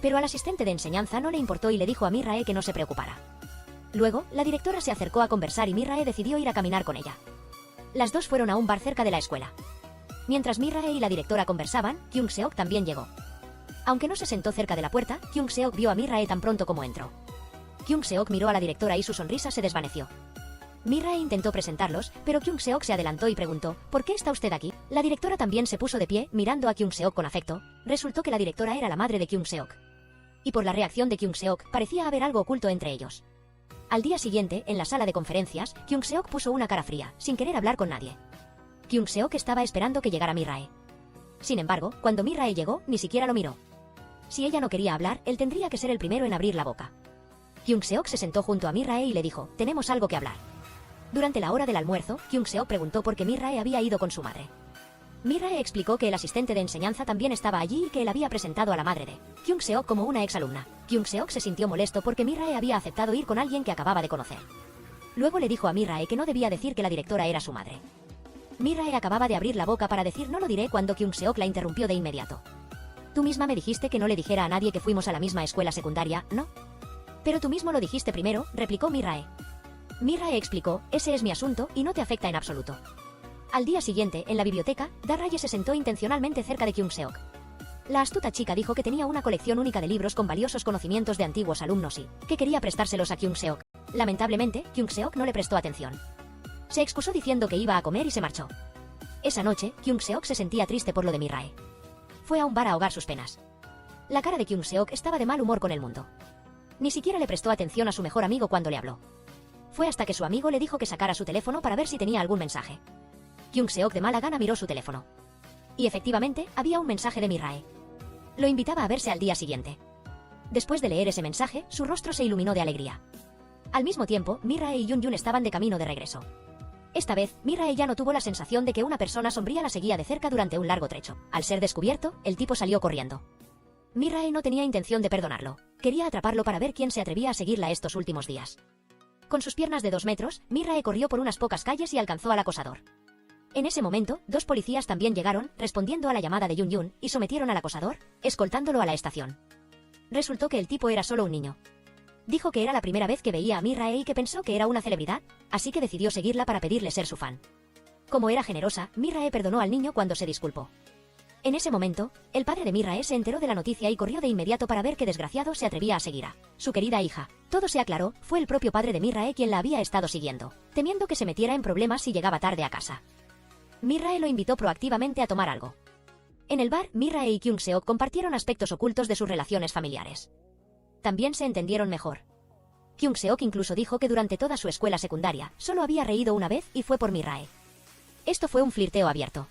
Pero al asistente de enseñanza no le importó y le dijo a Mirae que no se preocupara. Luego, la directora se acercó a conversar y Mirae decidió ir a caminar con ella. Las dos fueron a un bar cerca de la escuela. Mientras Mirae y la directora conversaban, Kyung-seok también llegó. Aunque no se sentó cerca de la puerta, Kyung-seok vio a Mirae tan pronto como entró. Kyung-seok miró a la directora y su sonrisa se desvaneció. Mirae intentó presentarlos, pero Kyung-seok se adelantó y preguntó, ¿por qué está usted aquí? La directora también se puso de pie, mirando a Kyung-seok con afecto. Resultó que la directora era la madre de Kyung-seok. Y por la reacción de Kyung-seok, parecía haber algo oculto entre ellos. Al día siguiente, en la sala de conferencias, Kyung-seok puso una cara fría, sin querer hablar con nadie. Kyung-seok estaba esperando que llegara Mirae. Sin embargo, cuando Mirae llegó, ni siquiera lo miró. Si ella no quería hablar, él tendría que ser el primero en abrir la boca. Kyung-seok se sentó junto a Mirae y le dijo, tenemos algo que hablar. Durante la hora del almuerzo, Kyung-seok preguntó por qué Mirae había ido con su madre. Mirae explicó que el asistente de enseñanza también estaba allí y que él había presentado a la madre de Kyung-seok como una exalumna. Kyung-seok se sintió molesto porque Mirae había aceptado ir con alguien que acababa de conocer. Luego le dijo a Mirae que no debía decir que la directora era su madre. Mirae acababa de abrir la boca para decir no lo diré cuando Kyung-seok la interrumpió de inmediato. Tú misma me dijiste que no le dijera a nadie que fuimos a la misma escuela secundaria, ¿no? Pero tú mismo lo dijiste primero, replicó Mirae. Mirae explicó, ese es mi asunto y no te afecta en absoluto. Al día siguiente, en la biblioteca, Daraye se sentó intencionalmente cerca de Kyung-seok. La astuta chica dijo que tenía una colección única de libros con valiosos conocimientos de antiguos alumnos y que quería prestárselos a Kyung-seok. Lamentablemente, Kyung-seok no le prestó atención. Se excusó diciendo que iba a comer y se marchó. Esa noche, Kyung-seok se sentía triste por lo de Mirae. Fue a un bar a ahogar sus penas. La cara de Kyung-seok estaba de mal humor con el mundo. Ni siquiera le prestó atención a su mejor amigo cuando le habló. Fue hasta que su amigo le dijo que sacara su teléfono para ver si tenía algún mensaje. Kyung-seok de mala gana miró su teléfono. Y efectivamente, había un mensaje de Mirae. Lo invitaba a verse al día siguiente. Después de leer ese mensaje, su rostro se iluminó de alegría. Al mismo tiempo, Mirae y Yun-yun estaban de camino de regreso. Esta vez, Mirae ya no tuvo la sensación de que una persona sombría la seguía de cerca durante un largo trecho. Al ser descubierto, el tipo salió corriendo. Mirae no tenía intención de perdonarlo. Quería atraparlo para ver quién se atrevía a seguirla estos últimos días. Con sus piernas de 2 metros, Mirae corrió por unas pocas calles y alcanzó al acosador. En ese momento, 2 policías también llegaron, respondiendo a la llamada de Yun-yun, y sometieron al acosador, escoltándolo a la estación. Resultó que el tipo era solo un niño. Dijo que era la primera vez que veía a Mirae y que pensó que era una celebridad, así que decidió seguirla para pedirle ser su fan. Como era generosa, Mirae perdonó al niño cuando se disculpó. En ese momento, el padre de Mirae se enteró de la noticia y corrió de inmediato para ver qué desgraciado se atrevía a seguir a su querida hija. Todo se aclaró, fue el propio padre de Mirae quien la había estado siguiendo, temiendo que se metiera en problemas si llegaba tarde a casa. Mirae lo invitó proactivamente a tomar algo. En el bar, Mirae y Kyung-seok compartieron aspectos ocultos de sus relaciones familiares. También se entendieron mejor. Kyung-seok incluso dijo que durante toda su escuela secundaria, solo había reído una vez y fue por Mirae. Esto fue un flirteo abierto.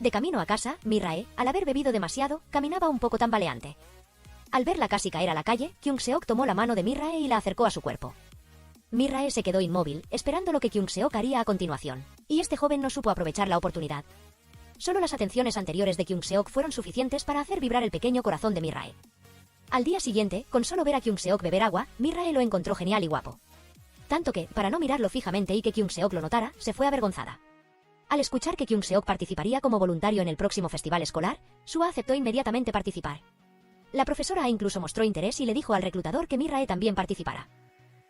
De camino a casa, Mirae, al haber bebido demasiado, caminaba un poco tambaleante. Al verla casi caer a la calle, Kyung-seok tomó la mano de Mirae y la acercó a su cuerpo. Mirae se quedó inmóvil, esperando lo que Kyung-seok haría a continuación, y este joven no supo aprovechar la oportunidad. Solo las atenciones anteriores de Kyung-seok fueron suficientes para hacer vibrar el pequeño corazón de Mirae. Al día siguiente, con solo ver a Kyung-seok beber agua, Mirae lo encontró genial y guapo. Tanto que, para no mirarlo fijamente y que Kyung-seok lo notara, se fue avergonzada. Al escuchar que Kyung-seok participaría como voluntario en el próximo festival escolar, Sua aceptó inmediatamente participar. La profesora A incluso mostró interés y le dijo al reclutador que Mirae también participara.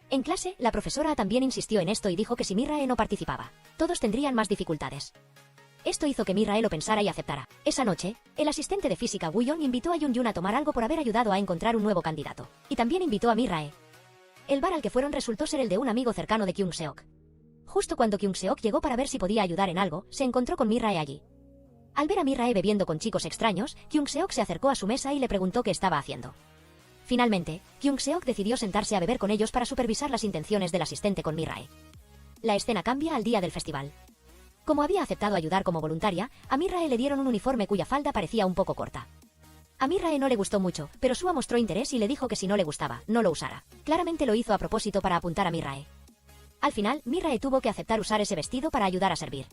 En clase, la profesora A también insistió en esto y dijo que si Mirae no participaba, todos tendrían más dificultades. Esto hizo que Mirae lo pensara y aceptara. Esa noche, el asistente de física Woo-young invitó a Yun-yun a tomar algo por haber ayudado a encontrar un nuevo candidato. Y también invitó a Mirae. El bar al que fueron resultó ser el de un amigo cercano de Kyung-seok. Justo cuando Kyung-seok llegó para ver si podía ayudar en algo, se encontró con Mirae allí. Al ver a Mirae bebiendo con chicos extraños, Kyung-seok se acercó a su mesa y le preguntó qué estaba haciendo. Finalmente, Kyung-seok decidió sentarse a beber con ellos para supervisar las intenciones del asistente con Mirae. La escena cambia al día del festival. Como había aceptado ayudar como voluntaria, a Mirae le dieron un uniforme cuya falda parecía un poco corta. A Mirae no le gustó mucho, pero Sua mostró interés y le dijo que si no le gustaba, no lo usara. Claramente lo hizo a propósito para apuntar a Mirae. Al final, Mirae tuvo que aceptar usar ese vestido para ayudar a servir.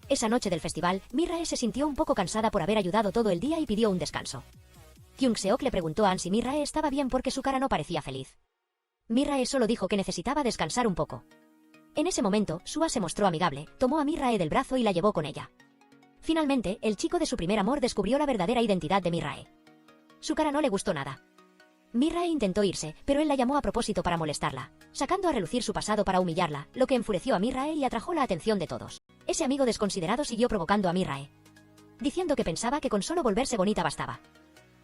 Esa noche del festival, Mirae se sintió un poco cansada por haber ayudado todo el día y pidió un descanso. Kyung-seok le preguntó a An si Mirae estaba bien porque su cara no parecía feliz. Mirae solo dijo que necesitaba descansar un poco. En ese momento, Sua se mostró amigable, tomó a Mirae del brazo y la llevó con ella. Finalmente, el chico de su primer amor descubrió la verdadera identidad de Mirae. Su cara no le gustó nada. Mirae intentó irse, pero él la llamó a propósito para molestarla, sacando a relucir su pasado para humillarla, lo que enfureció a Mirae y atrajo la atención de todos. Ese amigo desconsiderado siguió provocando a Mirae, diciendo que pensaba que con solo volverse bonita bastaba.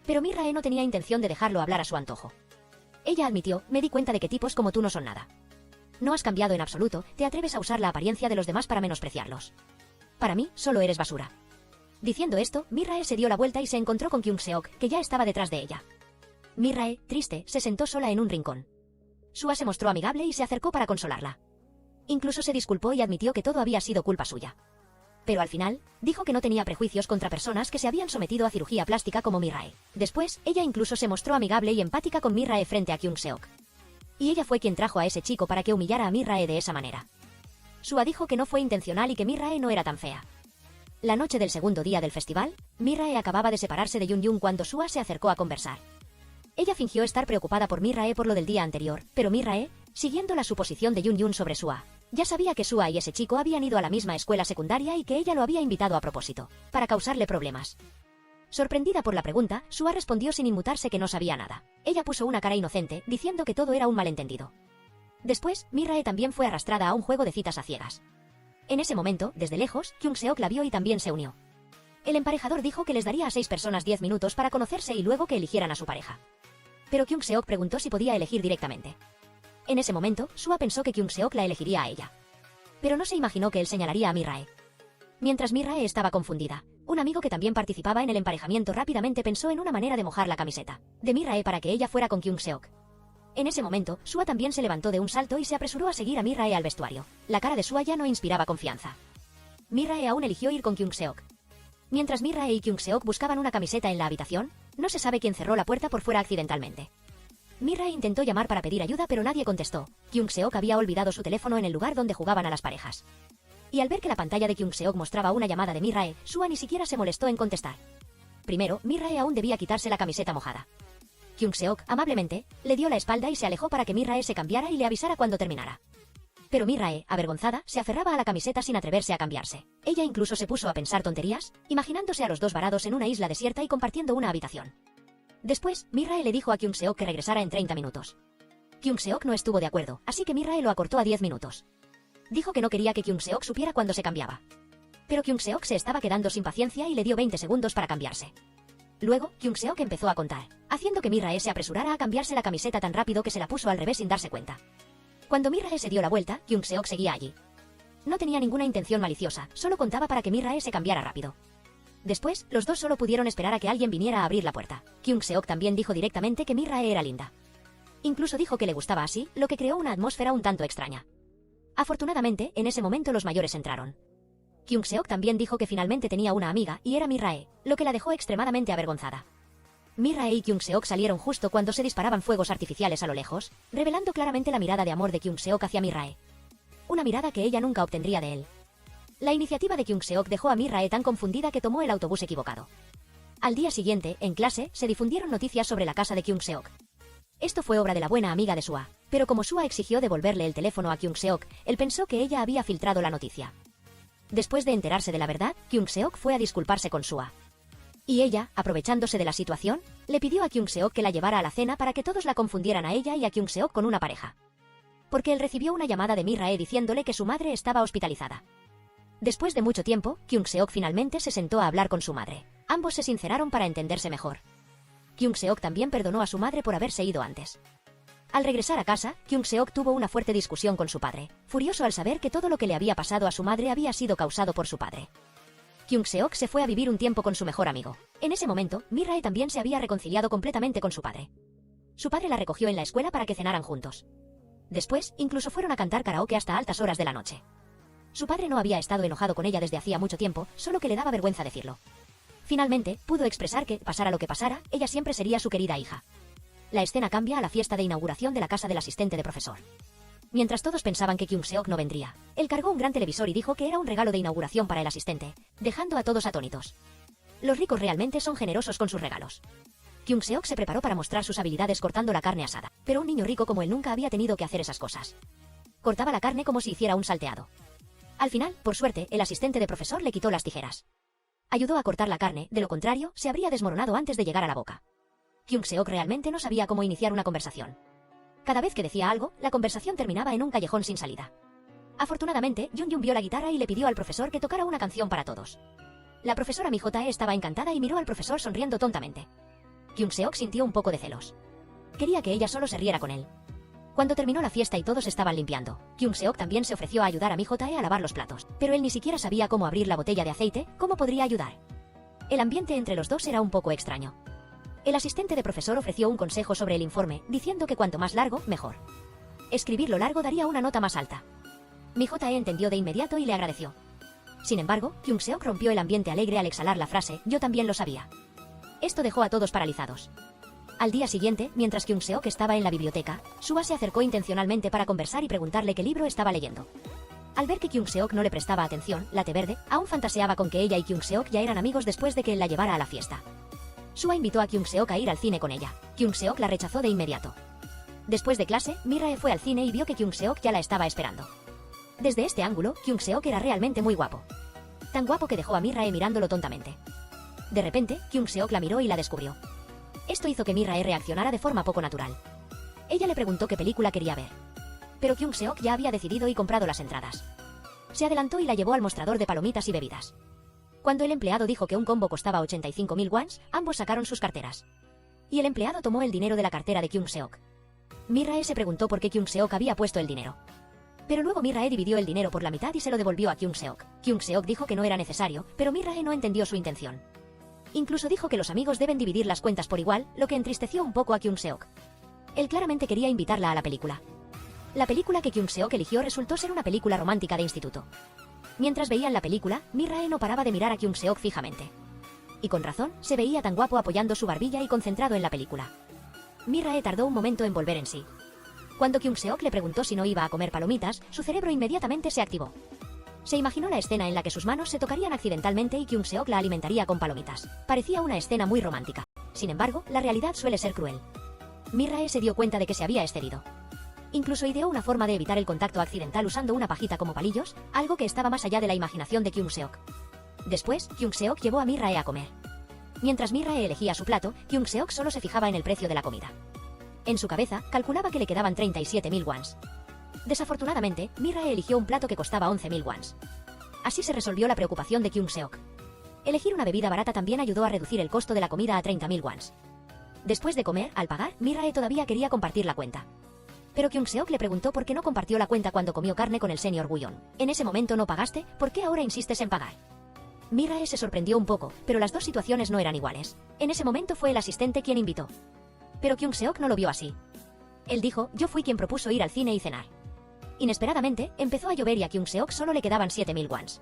Pero Mirae no tenía intención de dejarlo hablar a su antojo. Ella admitió: me di cuenta de que tipos como tú no son nada. No has cambiado en absoluto, te atreves a usar la apariencia de los demás para menospreciarlos. Para mí, solo eres basura. Diciendo esto, Mirae se dio la vuelta y se encontró con Kyung-seok, que ya estaba detrás de ella. Mirae, triste, se sentó sola en un rincón. Sua se mostró amigable y se acercó para consolarla. Incluso se disculpó y admitió que todo había sido culpa suya. Pero al final, dijo que no tenía prejuicios contra personas que se habían sometido a cirugía plástica como Mirae. Después, ella incluso se mostró amigable y empática con Mirae frente a Kyung-seok. Y ella fue quien trajo a ese chico para que humillara a Mirae de esa manera. Sua dijo que no fue intencional y que Mirae no era tan fea. La noche del segundo día del festival, Mirae acababa de separarse de Yun-yun cuando Sua se acercó a conversar. Ella fingió estar preocupada por Mirae por lo del día anterior, pero Mirae, siguiendo la suposición de Yun-yun sobre Sua, ya sabía que Sua y ese chico habían ido a la misma escuela secundaria y que ella lo había invitado a propósito, para causarle problemas. Sorprendida por la pregunta, Sua respondió sin inmutarse que no sabía nada. Ella puso una cara inocente, diciendo que todo era un malentendido. Después, Mirae también fue arrastrada a un juego de citas a ciegas. En ese momento, desde lejos, Kyung-seok la vio y también se unió. El emparejador dijo que les daría a 6 personas 10 minutos para conocerse y luego que eligieran a su pareja. Pero Kyung-seok preguntó si podía elegir directamente. En ese momento, Sua pensó que Kyung-seok la elegiría a ella. Pero no se imaginó que él señalaría a Mirae. Mientras Mirae estaba confundida, un amigo que también participaba en el emparejamiento rápidamente pensó en una manera de mojar la camiseta de Mirae para que ella fuera con Kyung-seok. En ese momento, Sua también se levantó de un salto y se apresuró a seguir a Mirae al vestuario. La cara de Sua ya no inspiraba confianza. Mirae aún eligió ir con Kyung-seok. Mientras Mirae y Kyung-seok buscaban una camiseta en la habitación, no se sabe quién cerró la puerta por fuera accidentalmente. Mirae intentó llamar para pedir ayuda pero nadie contestó. Kyung-seok había olvidado su teléfono en el lugar donde jugaban a las parejas. Y al ver que la pantalla de Kyung-seok mostraba una llamada de Mirae, Sua ni siquiera se molestó en contestar. Primero, Mirae aún debía quitarse la camiseta mojada. Kyung-seok, amablemente, le dio la espalda y se alejó para que Mirae se cambiara y le avisara cuando terminara. Pero Mirae, avergonzada, se aferraba a la camiseta sin atreverse a cambiarse. Ella incluso se puso a pensar tonterías, imaginándose a los dos varados en una isla desierta y compartiendo una habitación. Después, Mirae le dijo a Kyung-seok que regresara en 30 minutos. Kyung-seok no estuvo de acuerdo, así que Mirae lo acortó a 10 minutos. Dijo que no quería que Kyung-seok supiera cuándo se cambiaba. Pero Kyung-seok se estaba quedando sin paciencia y le dio 20 segundos para cambiarse. Luego, Kyung-seok empezó a contar, haciendo que Mirae se apresurara a cambiarse la camiseta tan rápido que se la puso al revés sin darse cuenta. Cuando Mirae se dio la vuelta, Kyung-seok seguía allí. No tenía ninguna intención maliciosa, solo contaba para que Mirae se cambiara rápido. Después, los dos solo pudieron esperar a que alguien viniera a abrir la puerta. Kyung-seok también dijo directamente que Mirae era linda. Incluso dijo que le gustaba así, lo que creó una atmósfera un tanto extraña. Afortunadamente, en ese momento los mayores entraron. Kyung-seok también dijo que finalmente tenía una amiga, y era Mirae, lo que la dejó extremadamente avergonzada. Mirae y Kyung-seok salieron justo cuando se disparaban fuegos artificiales a lo lejos, revelando claramente la mirada de amor de Kyung-seok hacia Mirae. Una mirada que ella nunca obtendría de él. La iniciativa de Kyung-seok dejó a Mirae tan confundida que tomó el autobús equivocado. Al día siguiente, en clase, se difundieron noticias sobre la casa de Kyung-seok. Esto fue obra de la buena amiga de Sua, pero como Sua exigió devolverle el teléfono a Kyung-seok, él pensó que ella había filtrado la noticia. Después de enterarse de la verdad, Kyung-seok fue a disculparse con Sua. Y ella, aprovechándose de la situación, Le pidió a Kyung-seok que la llevara a la cena para que todos la confundieran a ella y a Kyung-seok con una pareja. Porque él recibió una llamada de Mi-rae diciéndole que su madre estaba hospitalizada. Después de mucho tiempo, Kyung-seok finalmente se sentó a hablar con su madre. Ambos se sinceraron para entenderse mejor. Kyung-seok también perdonó a su madre por haberse ido antes. Al regresar a casa, Kyung-seok tuvo una fuerte discusión con su padre, furioso al saber que todo lo que le había pasado a su madre había sido causado por su padre. Kyung-seok se fue a vivir un tiempo con su mejor amigo. En ese momento, Mi-rae también se había reconciliado completamente con su padre. Su padre la recogió en la escuela para que cenaran juntos. Después, incluso fueron a cantar karaoke hasta altas horas de la noche. Su padre no había estado enojado con ella desde hacía mucho tiempo, solo que le daba vergüenza decirlo. Finalmente, pudo expresar que, pasara lo que pasara, ella siempre sería su querida hija. La escena cambia a la fiesta de inauguración de la casa del asistente de profesor. Mientras todos pensaban que Kyung-seok no vendría, él cargó un gran televisor y dijo que era un regalo de inauguración para el asistente, dejando a todos atónitos. Los ricos realmente son generosos con sus regalos. Kyung-seok se preparó para mostrar sus habilidades cortando la carne asada, pero un niño rico como él nunca había tenido que hacer esas cosas. Cortaba la carne como si hiciera un salteado. Al final, por suerte, el asistente de profesor le quitó las tijeras. Ayudó a cortar la carne, de lo contrario, se habría desmoronado antes de llegar a la boca. Kyung-seok realmente no sabía cómo iniciar una conversación. Cada vez que decía algo, la conversación terminaba en un callejón sin salida. Afortunadamente, Jung-jung vio la guitarra y le pidió al profesor que tocara una canción para todos. La profesora Mi-jae estaba encantada y miró al profesor sonriendo tontamente. Kyung-seok sintió un poco de celos. Quería que ella solo se riera con él. Cuando terminó la fiesta y todos estaban limpiando, Kyung-seok también se ofreció a ayudar a Mi-jae a lavar los platos, pero él ni siquiera sabía cómo abrir la botella de aceite, cómo podría ayudar. El ambiente entre los dos era un poco extraño. El asistente de profesor ofreció un consejo sobre el informe, diciendo que cuanto más largo, mejor. Escribirlo largo daría una nota más alta. Mi-jae entendió de inmediato y le agradeció. Sin embargo, Kyung-seok rompió el ambiente alegre al exhalar la frase, yo también lo sabía. Esto dejó a todos paralizados. Al día siguiente, mientras Kyung-seok estaba en la biblioteca, Sua se acercó intencionalmente para conversar y preguntarle qué libro estaba leyendo. Al ver que Kyung-seok no le prestaba atención, la té verde aún fantaseaba con que ella y Kyung-seok ya eran amigos después de que él la llevara a la fiesta. Sua invitó a Kyung-seok a ir al cine con ella. Kyung-seok la rechazó de inmediato. Después de clase, Mi-rae fue al cine y vio que Kyung-seok ya la estaba esperando. Desde este ángulo, Kyung-seok era realmente muy guapo. Tan guapo que dejó a Mi-rae mirándolo tontamente. De repente, Kyung-seok la miró y la descubrió. Esto hizo que Mi-rae reaccionara de forma poco natural. Ella le preguntó qué película quería ver. Pero Kyung-seok ya había decidido y comprado las entradas. Se adelantó y la llevó al mostrador de palomitas y bebidas. Cuando el empleado dijo que un combo costaba 85.000 wons, ambos sacaron sus carteras. Y el empleado tomó el dinero de la cartera de Kyung-seok. Mi-rae se preguntó por qué Kyung-seok había puesto el dinero. Pero luego Mi-rae dividió el dinero por la mitad y se lo devolvió a Kyung-seok. Kyung-seok dijo que no era necesario, pero Mi-rae no entendió su intención. Incluso dijo que los amigos deben dividir las cuentas por igual, lo que entristeció un poco a Kyung-seok. Él claramente quería invitarla a la película. La película que Kyung-seok eligió resultó ser una película romántica de instituto. Mientras veían la película, Mi-rae no paraba de mirar a Kyung-seok fijamente. Y con razón, se veía tan guapo apoyando su barbilla y concentrado en la película. Mi-rae tardó un momento en volver en sí. Cuando Kyung-seok le preguntó si no iba a comer palomitas, su cerebro inmediatamente se activó. Se imaginó la escena en la que sus manos se tocarían accidentalmente y Kyung-seok la alimentaría con palomitas. Parecía una escena muy romántica. Sin embargo, la realidad suele ser cruel. Mi-rae se dio cuenta de que se había excedido. Incluso ideó una forma de evitar el contacto accidental usando una pajita como palillos, algo que estaba más allá de la imaginación de Kyung-seok. Después, Kyung-seok llevó a Mi-rae a comer. Mientras Mi-rae elegía su plato, Kyung-seok solo se fijaba en el precio de la comida. En su cabeza, calculaba que le quedaban 37.000 wons. Desafortunadamente, Mi-rae eligió un plato que costaba 11.000 wons. Así se resolvió la preocupación de Kyung-seok. Elegir una bebida barata también ayudó a reducir el costo de la comida a 30.000 wons. Después de comer, al pagar, Mi-rae todavía quería compartir la cuenta. Pero Kyung-seok le preguntó por qué no compartió la cuenta cuando comió carne con el señor Guyon. En ese momento no pagaste, ¿por qué ahora insistes en pagar? Mi-rae se sorprendió un poco, pero las dos situaciones no eran iguales. En ese momento fue el asistente quien invitó. Pero Kyung-seok no lo vio así. Él dijo, yo fui quien propuso ir al cine y cenar. Inesperadamente, empezó a llover y a Kyung-seok solo le quedaban 7.000 wons.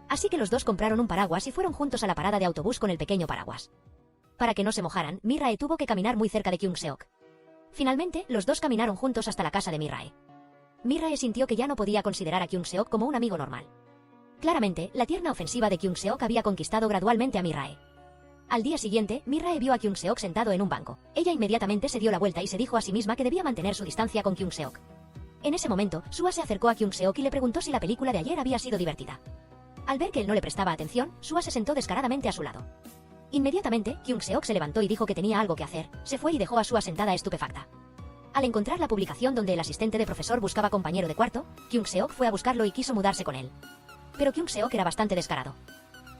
Así que los dos compraron un paraguas y fueron juntos a la parada de autobús con el pequeño paraguas. Para que no se mojaran, Mi-rae tuvo que caminar muy cerca de Kyung-seok. Finalmente, los dos caminaron juntos hasta la casa de Mi-rae. Mi-rae sintió que ya no podía considerar a Kyung-seok como un amigo normal. Claramente, la tierna ofensiva de Kyung-seok había conquistado gradualmente a Mi-rae. Al día siguiente, Mi-rae vio a Kyung-seok sentado en un banco. Ella inmediatamente se dio la vuelta y se dijo a sí misma que debía mantener su distancia con Kyung-seok. En ese momento, Sua se acercó a Kyung-seok y le preguntó si la película de ayer había sido divertida. Al ver que él no le prestaba atención, Sua se sentó descaradamente a su lado. Inmediatamente, Kyung-seok se levantó y dijo que tenía algo que hacer, se fue y dejó a Sua sentada estupefacta. Al encontrar la publicación donde el asistente de profesor buscaba compañero de cuarto, Kyung-seok fue a buscarlo y quiso mudarse con él. Pero Kyung-seok era bastante descarado.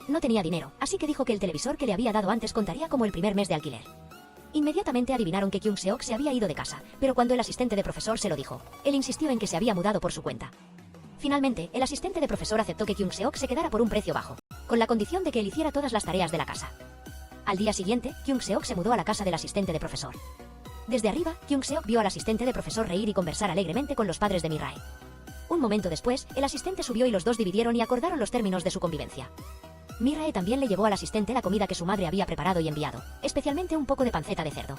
No tenía dinero, así que dijo que el televisor que le había dado antes contaría como el primer mes de alquiler. Inmediatamente adivinaron que Kyung-seok se había ido de casa, pero cuando el asistente de profesor se lo dijo, él insistió en que se había mudado por su cuenta. Finalmente, el asistente de profesor aceptó que Kyung-seok se quedara por un precio bajo, con la condición de que él hiciera todas las tareas de la casa. Al día siguiente, Kyung-seok se mudó a la casa del asistente de profesor. Desde arriba, Kyung-seok vio al asistente de profesor reír y conversar alegremente con los padres de Mi-rae. Un momento después, el asistente subió y los dos dividieron y acordaron los términos de su convivencia. Mi-rae también le llevó al asistente la comida que su madre había preparado y enviado, especialmente un poco de panceta de cerdo.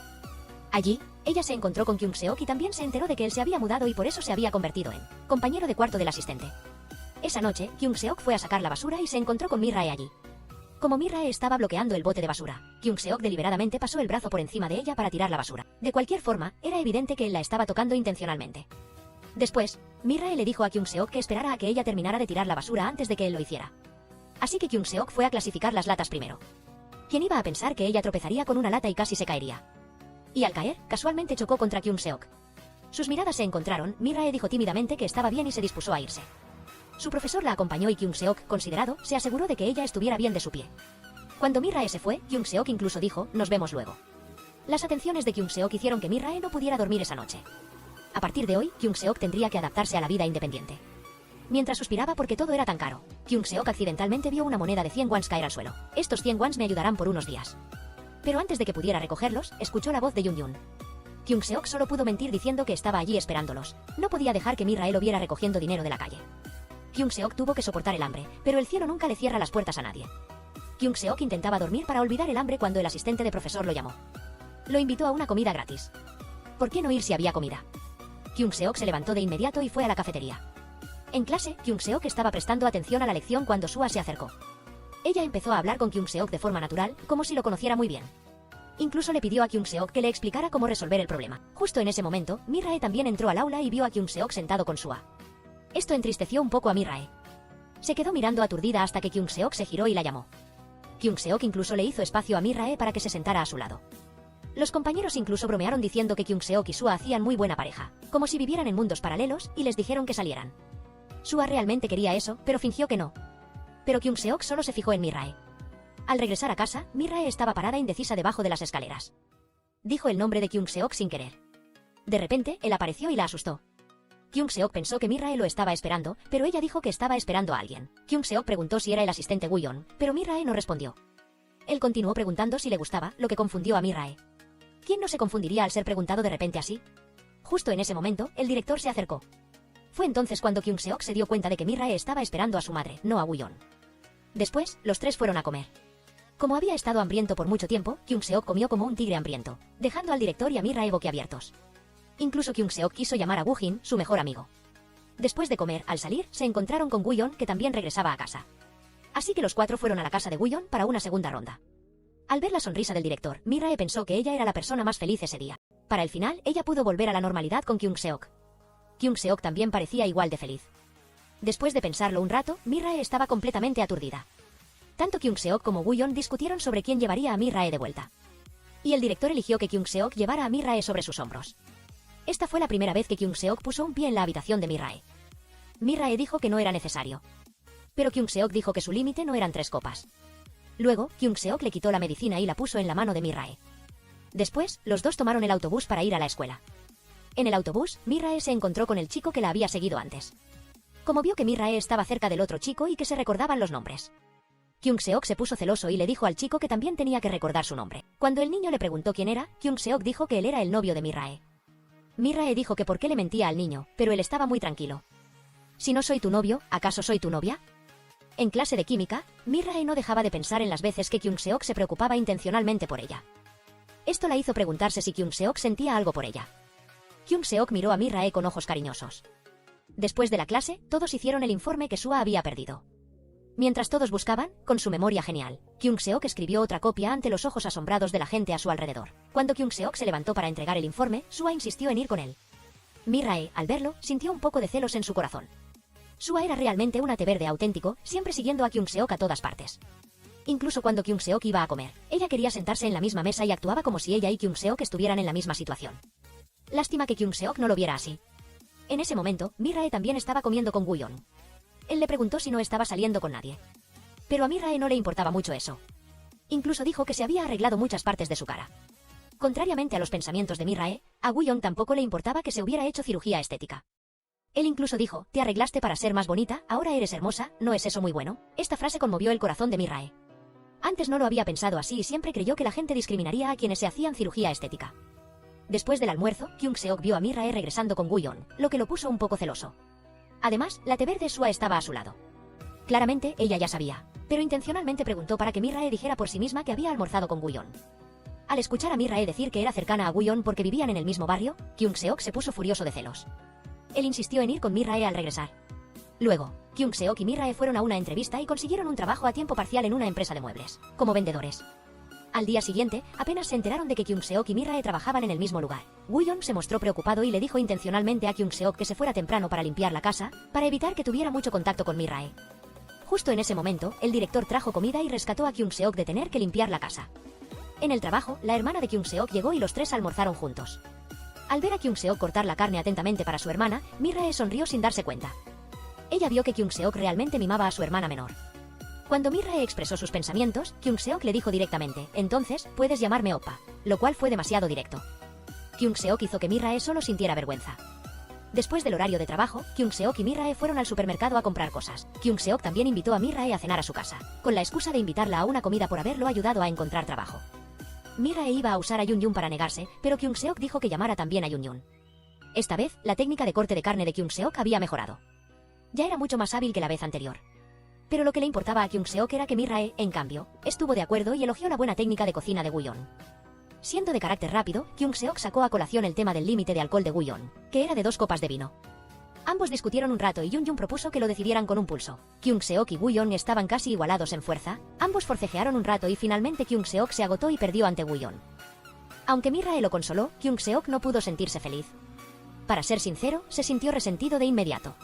Allí, ella se encontró con Kyung-seok y también se enteró de que él se había mudado y por eso se había convertido en compañero de cuarto del asistente. Esa noche, Kyung-seok fue a sacar la basura y se encontró con Mi-rae allí. Como Mi-rae estaba bloqueando el bote de basura, Kyung-seok deliberadamente pasó el brazo por encima de ella para tirar la basura. De cualquier forma, era evidente que él la estaba tocando intencionalmente. Después, Mi-rae le dijo a Kyung-seok que esperara a que ella terminara de tirar la basura antes de que él lo hiciera. Así que Kyung-seok fue a clasificar las latas primero. ¿Quién iba a pensar que ella tropezaría con una lata y casi se caería? Y al caer, casualmente chocó contra Kyung-seok. Sus miradas se encontraron, Mi-rae dijo tímidamente que estaba bien y se dispuso a irse. Su profesor la acompañó y Kyung-seok, considerado, se aseguró de que ella estuviera bien de su pie. Cuando Mi-rae se fue, Kyung-seok incluso dijo, "Nos vemos luego". Las atenciones de Kyung-seok hicieron que Mi-rae no pudiera dormir esa noche. A partir de hoy, Kyung-seok tendría que adaptarse a la vida independiente. Mientras suspiraba porque todo era tan caro, Kyung-seok accidentalmente vio una moneda de 100 wons caer al suelo. Estos 100 wons me ayudarán por unos días. Pero antes de que pudiera recogerlos, escuchó la voz de Jung-yun. Kyung-seok solo pudo mentir diciendo que estaba allí esperándolos. No podía dejar que Mi-rae lo viera recogiendo dinero de la calle. Kyung-seok tuvo que soportar el hambre, pero el cielo nunca le cierra las puertas a nadie. Kyung-seok intentaba dormir para olvidar el hambre cuando el asistente de profesor lo llamó. Lo invitó a una comida gratis. ¿Por qué no ir si había comida? Kyung-seok se levantó de inmediato y fue a la cafetería. En clase, Kyung-seok estaba prestando atención a la lección cuando Sua se acercó. Ella empezó a hablar con Kyung-seok de forma natural, como si lo conociera muy bien. Incluso le pidió a Kyung-seok que le explicara cómo resolver el problema. Justo en ese momento, Mi-rae también entró al aula y vio a Kyung-seok sentado con Sua. Esto entristeció un poco a Mi-rae. Se quedó mirando aturdida hasta que Kyung-seok se giró y la llamó. Kyung-seok incluso le hizo espacio a Mi-rae para que se sentara a su lado. Los compañeros incluso bromearon diciendo que Kyung-seok y Sua hacían muy buena pareja, como si vivieran en mundos paralelos, y les dijeron que salieran. Sua realmente quería eso, pero fingió que no. Pero Kyung-seok solo se fijó en Mi-rae. Al regresar a casa, Mi-rae estaba parada indecisa debajo de las escaleras. Dijo el nombre de Kyung-seok sin querer. De repente, él apareció y la asustó. Kyung-seok pensó que Mi-rae lo estaba esperando, pero ella dijo que estaba esperando a alguien. Kyung-seok preguntó si era el asistente Woo-yeon, pero Mi-rae no respondió. Él continuó preguntando si le gustaba, lo que confundió a Mi-rae. ¿Quién no se confundiría al ser preguntado de repente así? Justo en ese momento, el director se acercó. Fue entonces cuando Kyung-seok se dio cuenta de que Mi-rae estaba esperando a su madre, no a Woo-yeon. Después, los tres fueron a comer. Como había estado hambriento por mucho tiempo, Kyung-seok comió como un tigre hambriento, dejando al director y a Mi-rae boquiabiertos. Incluso Kyung-seok quiso llamar a Woo-jin, su mejor amigo. Después de comer, al salir, se encontraron con Woo-yeon, que también regresaba a casa. Así que los cuatro fueron a la casa de Woo-yeon para una segunda ronda. Al ver la sonrisa del director, Mi-rae pensó que ella era la persona más feliz ese día. Para el final, ella pudo volver a la normalidad con Kyung-seok. Kyung-seok también parecía igual de feliz. Después de pensarlo un rato, Mi-rae estaba completamente aturdida. Tanto Kyung-seok como Woo-yeon discutieron sobre quién llevaría a Mi-rae de vuelta. Y el director eligió que Kyung-seok llevara a Mi-rae sobre sus hombros. Esta fue la primera vez que Kyung-seok puso un pie en la habitación de Mi-rae. Mi-rae dijo que no era necesario. Pero Kyung-seok dijo que su límite no eran 3 copas. Luego, Kyung-seok le quitó la medicina y la puso en la mano de Mi-rae. Después, los dos tomaron el autobús para ir a la escuela. En el autobús, Mi-rae se encontró con el chico que la había seguido antes. Como vio que Mi-rae estaba cerca del otro chico y que se recordaban los nombres, Kyung-seok se puso celoso y le dijo al chico que también tenía que recordar su nombre. Cuando el niño le preguntó quién era, Kyung-seok dijo que él era el novio de Mi-rae. Mi-rae dijo que por qué le mentía al niño, pero él estaba muy tranquilo. Si no soy tu novio, ¿acaso soy tu novia? En clase de química, Mi-rae no dejaba de pensar en las veces que Kyung-seok se preocupaba intencionalmente por ella. Esto la hizo preguntarse si Kyung-seok sentía algo por ella. Kyung-seok miró a Mi-rae con ojos cariñosos. Después de la clase, todos hicieron el informe que Sua había perdido. Mientras todos buscaban, con su memoria genial, Kyung-seok escribió otra copia ante los ojos asombrados de la gente a su alrededor. Cuando Kyung-seok se levantó para entregar el informe, Sua insistió en ir con él. Mi-rae, al verlo, sintió un poco de celos en su corazón. Sua era realmente un té verde auténtico, siempre siguiendo a Kyung-seok a todas partes. Incluso cuando Kyung Seok iba a comer, ella quería sentarse en la misma mesa y actuaba como si ella y Kyung Seok estuvieran en la misma situación. Lástima que Kyung Seok no lo viera así. En ese momento, Mi-rae también estaba comiendo con Woo-yeon. Él le preguntó si no estaba saliendo con nadie. Pero a Mi-rae no le importaba mucho eso. Incluso dijo que se había arreglado muchas partes de su cara. Contrariamente a los pensamientos de Mi-rae, a Woo-yeon tampoco le importaba que se hubiera hecho cirugía estética. Él incluso dijo, te arreglaste para ser más bonita, ahora eres hermosa, ¿no es eso muy bueno? Esta frase conmovió el corazón de Mi-rae. Antes no lo había pensado así y siempre creyó que la gente discriminaría a quienes se hacían cirugía estética. Después del almuerzo, Kyung Seok vio a Mi-rae regresando con Woo-yeon, lo que lo puso un poco celoso. Además, la Taebae de Sua estaba a su lado. Claramente, ella ya sabía, pero intencionalmente preguntó para que Mi-rae dijera por sí misma que había almorzado con Woo-yeon. Al escuchar a Mi-rae decir que era cercana a Woo-yeon porque vivían en el mismo barrio, Kyung Seok se puso furioso de celos. Él insistió en ir con Mi-rae al regresar. Luego, Kyung Seok y Mi-rae fueron a una entrevista y consiguieron un trabajo a tiempo parcial en una empresa de muebles, como vendedores. Al día siguiente, apenas se enteraron de que Kyung Seok y Mi-rae trabajaban en el mismo lugar. Woo-yeon se mostró preocupado y le dijo intencionalmente a Kyung Seok que se fuera temprano para limpiar la casa, para evitar que tuviera mucho contacto con Mi-rae. Justo en ese momento, el director trajo comida y rescató a Kyung Seok de tener que limpiar la casa. En el trabajo, la hermana de Kyung Seok llegó y los tres almorzaron juntos. Al ver a Kyung Seok cortar la carne atentamente para su hermana, Mi-rae sonrió sin darse cuenta. Ella vio que Kyung Seok realmente mimaba a su hermana menor. Cuando Mi-rae expresó sus pensamientos, Kyung Seok le dijo directamente, entonces, puedes llamarme Oppa, lo cual fue demasiado directo. Kyung Seok hizo que Mi-rae solo sintiera vergüenza. Después del horario de trabajo, Kyung Seok y Mi-rae fueron al supermercado a comprar cosas. Kyung Seok también invitó a Mi-rae a cenar a su casa, con la excusa de invitarla a una comida por haberlo ayudado a encontrar trabajo. Mi-rae iba a usar a Yun-yun para negarse, pero Kyung Seok dijo que llamara también a Yun-yun. Esta vez, la técnica de corte de carne de Kyung Seok había mejorado. Ya era mucho más hábil que la vez anterior. Pero lo que le importaba a Kyung Seok era que Mi-rae, en cambio, estuvo de acuerdo y elogió la buena técnica de cocina de Woo-yeon. Siendo de carácter rápido, Kyung Seok sacó a colación el tema del límite de alcohol de Woo-yeon, que era de 2 copas de vino. Ambos discutieron un rato y Yun-yun propuso que lo decidieran con un pulso. Kyung Seok y Woo-yeon estaban casi igualados en fuerza, ambos forcejearon un rato y finalmente Kyung Seok se agotó y perdió ante Woo-yeon. Aunque Mi-rae lo consoló, Kyung Seok no pudo sentirse feliz. Para ser sincero, se sintió resentido de inmediato.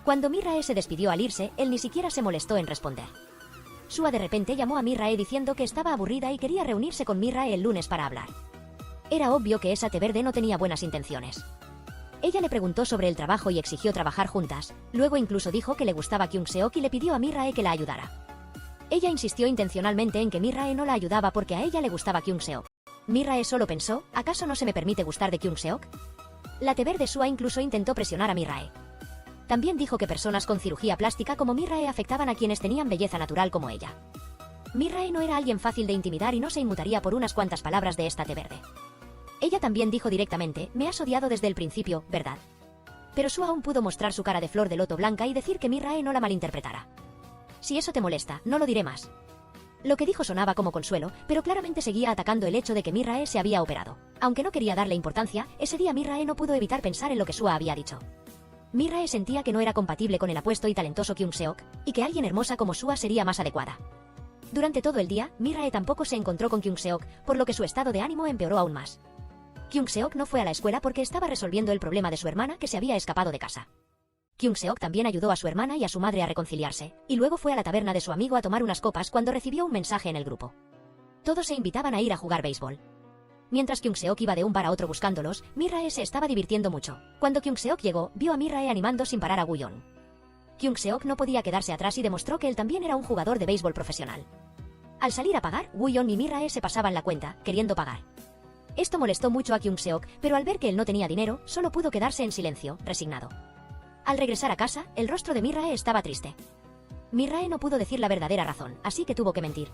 Cuando Mi-rae se despidió al irse, él ni siquiera se molestó en responder. Sua de repente llamó a Mi-rae diciendo que estaba aburrida y quería reunirse con Mi-rae el lunes para hablar. Era obvio que esa Taebae no tenía buenas intenciones. Ella le preguntó sobre el trabajo y exigió trabajar juntas, luego incluso dijo que le gustaba Kyung Seok y le pidió a Mi-rae que la ayudara. Ella insistió intencionalmente en que Mi-rae no la ayudaba porque a ella le gustaba Kyung Seok. Mi-rae solo pensó, ¿acaso no se me permite gustar de Kyung Seok? La Taebae de Sua incluso intentó presionar a Mi-rae. También dijo que personas con cirugía plástica como Mi-rae afectaban a quienes tenían belleza natural como ella. Mi-rae no era alguien fácil de intimidar y no se inmutaría por unas cuantas palabras de esta Taebae. Ella también dijo directamente, me has odiado desde el principio, ¿verdad? Pero Sua aún pudo mostrar su cara de flor de loto blanca y decir que Mi-rae no la malinterpretara. Si eso te molesta, no lo diré más. Lo que dijo sonaba como consuelo, pero claramente seguía atacando el hecho de que Mi-rae se había operado. Aunque no quería darle importancia, ese día Mi-rae no pudo evitar pensar en lo que Sua había dicho. Mi-rae sentía que no era compatible con el apuesto y talentoso Kyung Seok, y que alguien hermosa como Sua sería más adecuada. Durante todo el día, Mi-rae tampoco se encontró con Kyung Seok, por lo que su estado de ánimo empeoró aún más. Kyung Seok no fue a la escuela porque estaba resolviendo el problema de su hermana que se había escapado de casa. Kyung Seok también ayudó a su hermana y a su madre a reconciliarse, y luego fue a la taberna de su amigo a tomar unas copas cuando recibió un mensaje en el grupo. Todos se invitaban a ir a jugar béisbol. Mientras Kyung Seok iba de un bar a otro buscándolos, Mi-rae se estaba divirtiendo mucho. Cuando Kyung Seok llegó, vio a Mi-rae animando sin parar a Woo-yeon. Kyung Seok no podía quedarse atrás y demostró que él también era un jugador de béisbol profesional. Al salir a pagar, Woo-yeon y Mi-rae se pasaban la cuenta, queriendo pagar. Esto molestó mucho a Kyung Seok, pero al ver que él no tenía dinero, solo pudo quedarse en silencio, resignado. Al regresar a casa, el rostro de Mi-rae estaba triste. Mi-rae no pudo decir la verdadera razón, así que tuvo que mentir.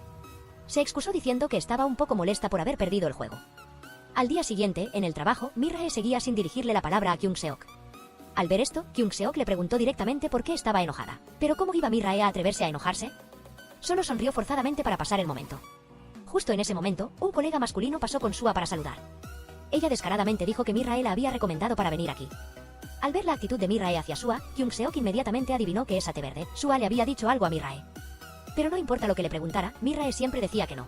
Se excusó diciendo que estaba un poco molesta por haber perdido el juego. Al día siguiente, en el trabajo, Mi-rae seguía sin dirigirle la palabra a Kyung Seok. Al ver esto, Kyung Seok le preguntó directamente por qué estaba enojada. ¿Pero cómo iba Mi-rae a atreverse a enojarse? Solo sonrió forzadamente para pasar el momento. Justo en ese momento, un colega masculino pasó con Sua para saludar. Ella descaradamente dijo que Mi-rae la había recomendado para venir aquí. Al ver la actitud de Mi-rae hacia Sua, Kyung Seok inmediatamente adivinó que esa Taebae, Sua le había dicho algo a Mi-rae. Pero no importa lo que le preguntara, Mi-rae siempre decía que no.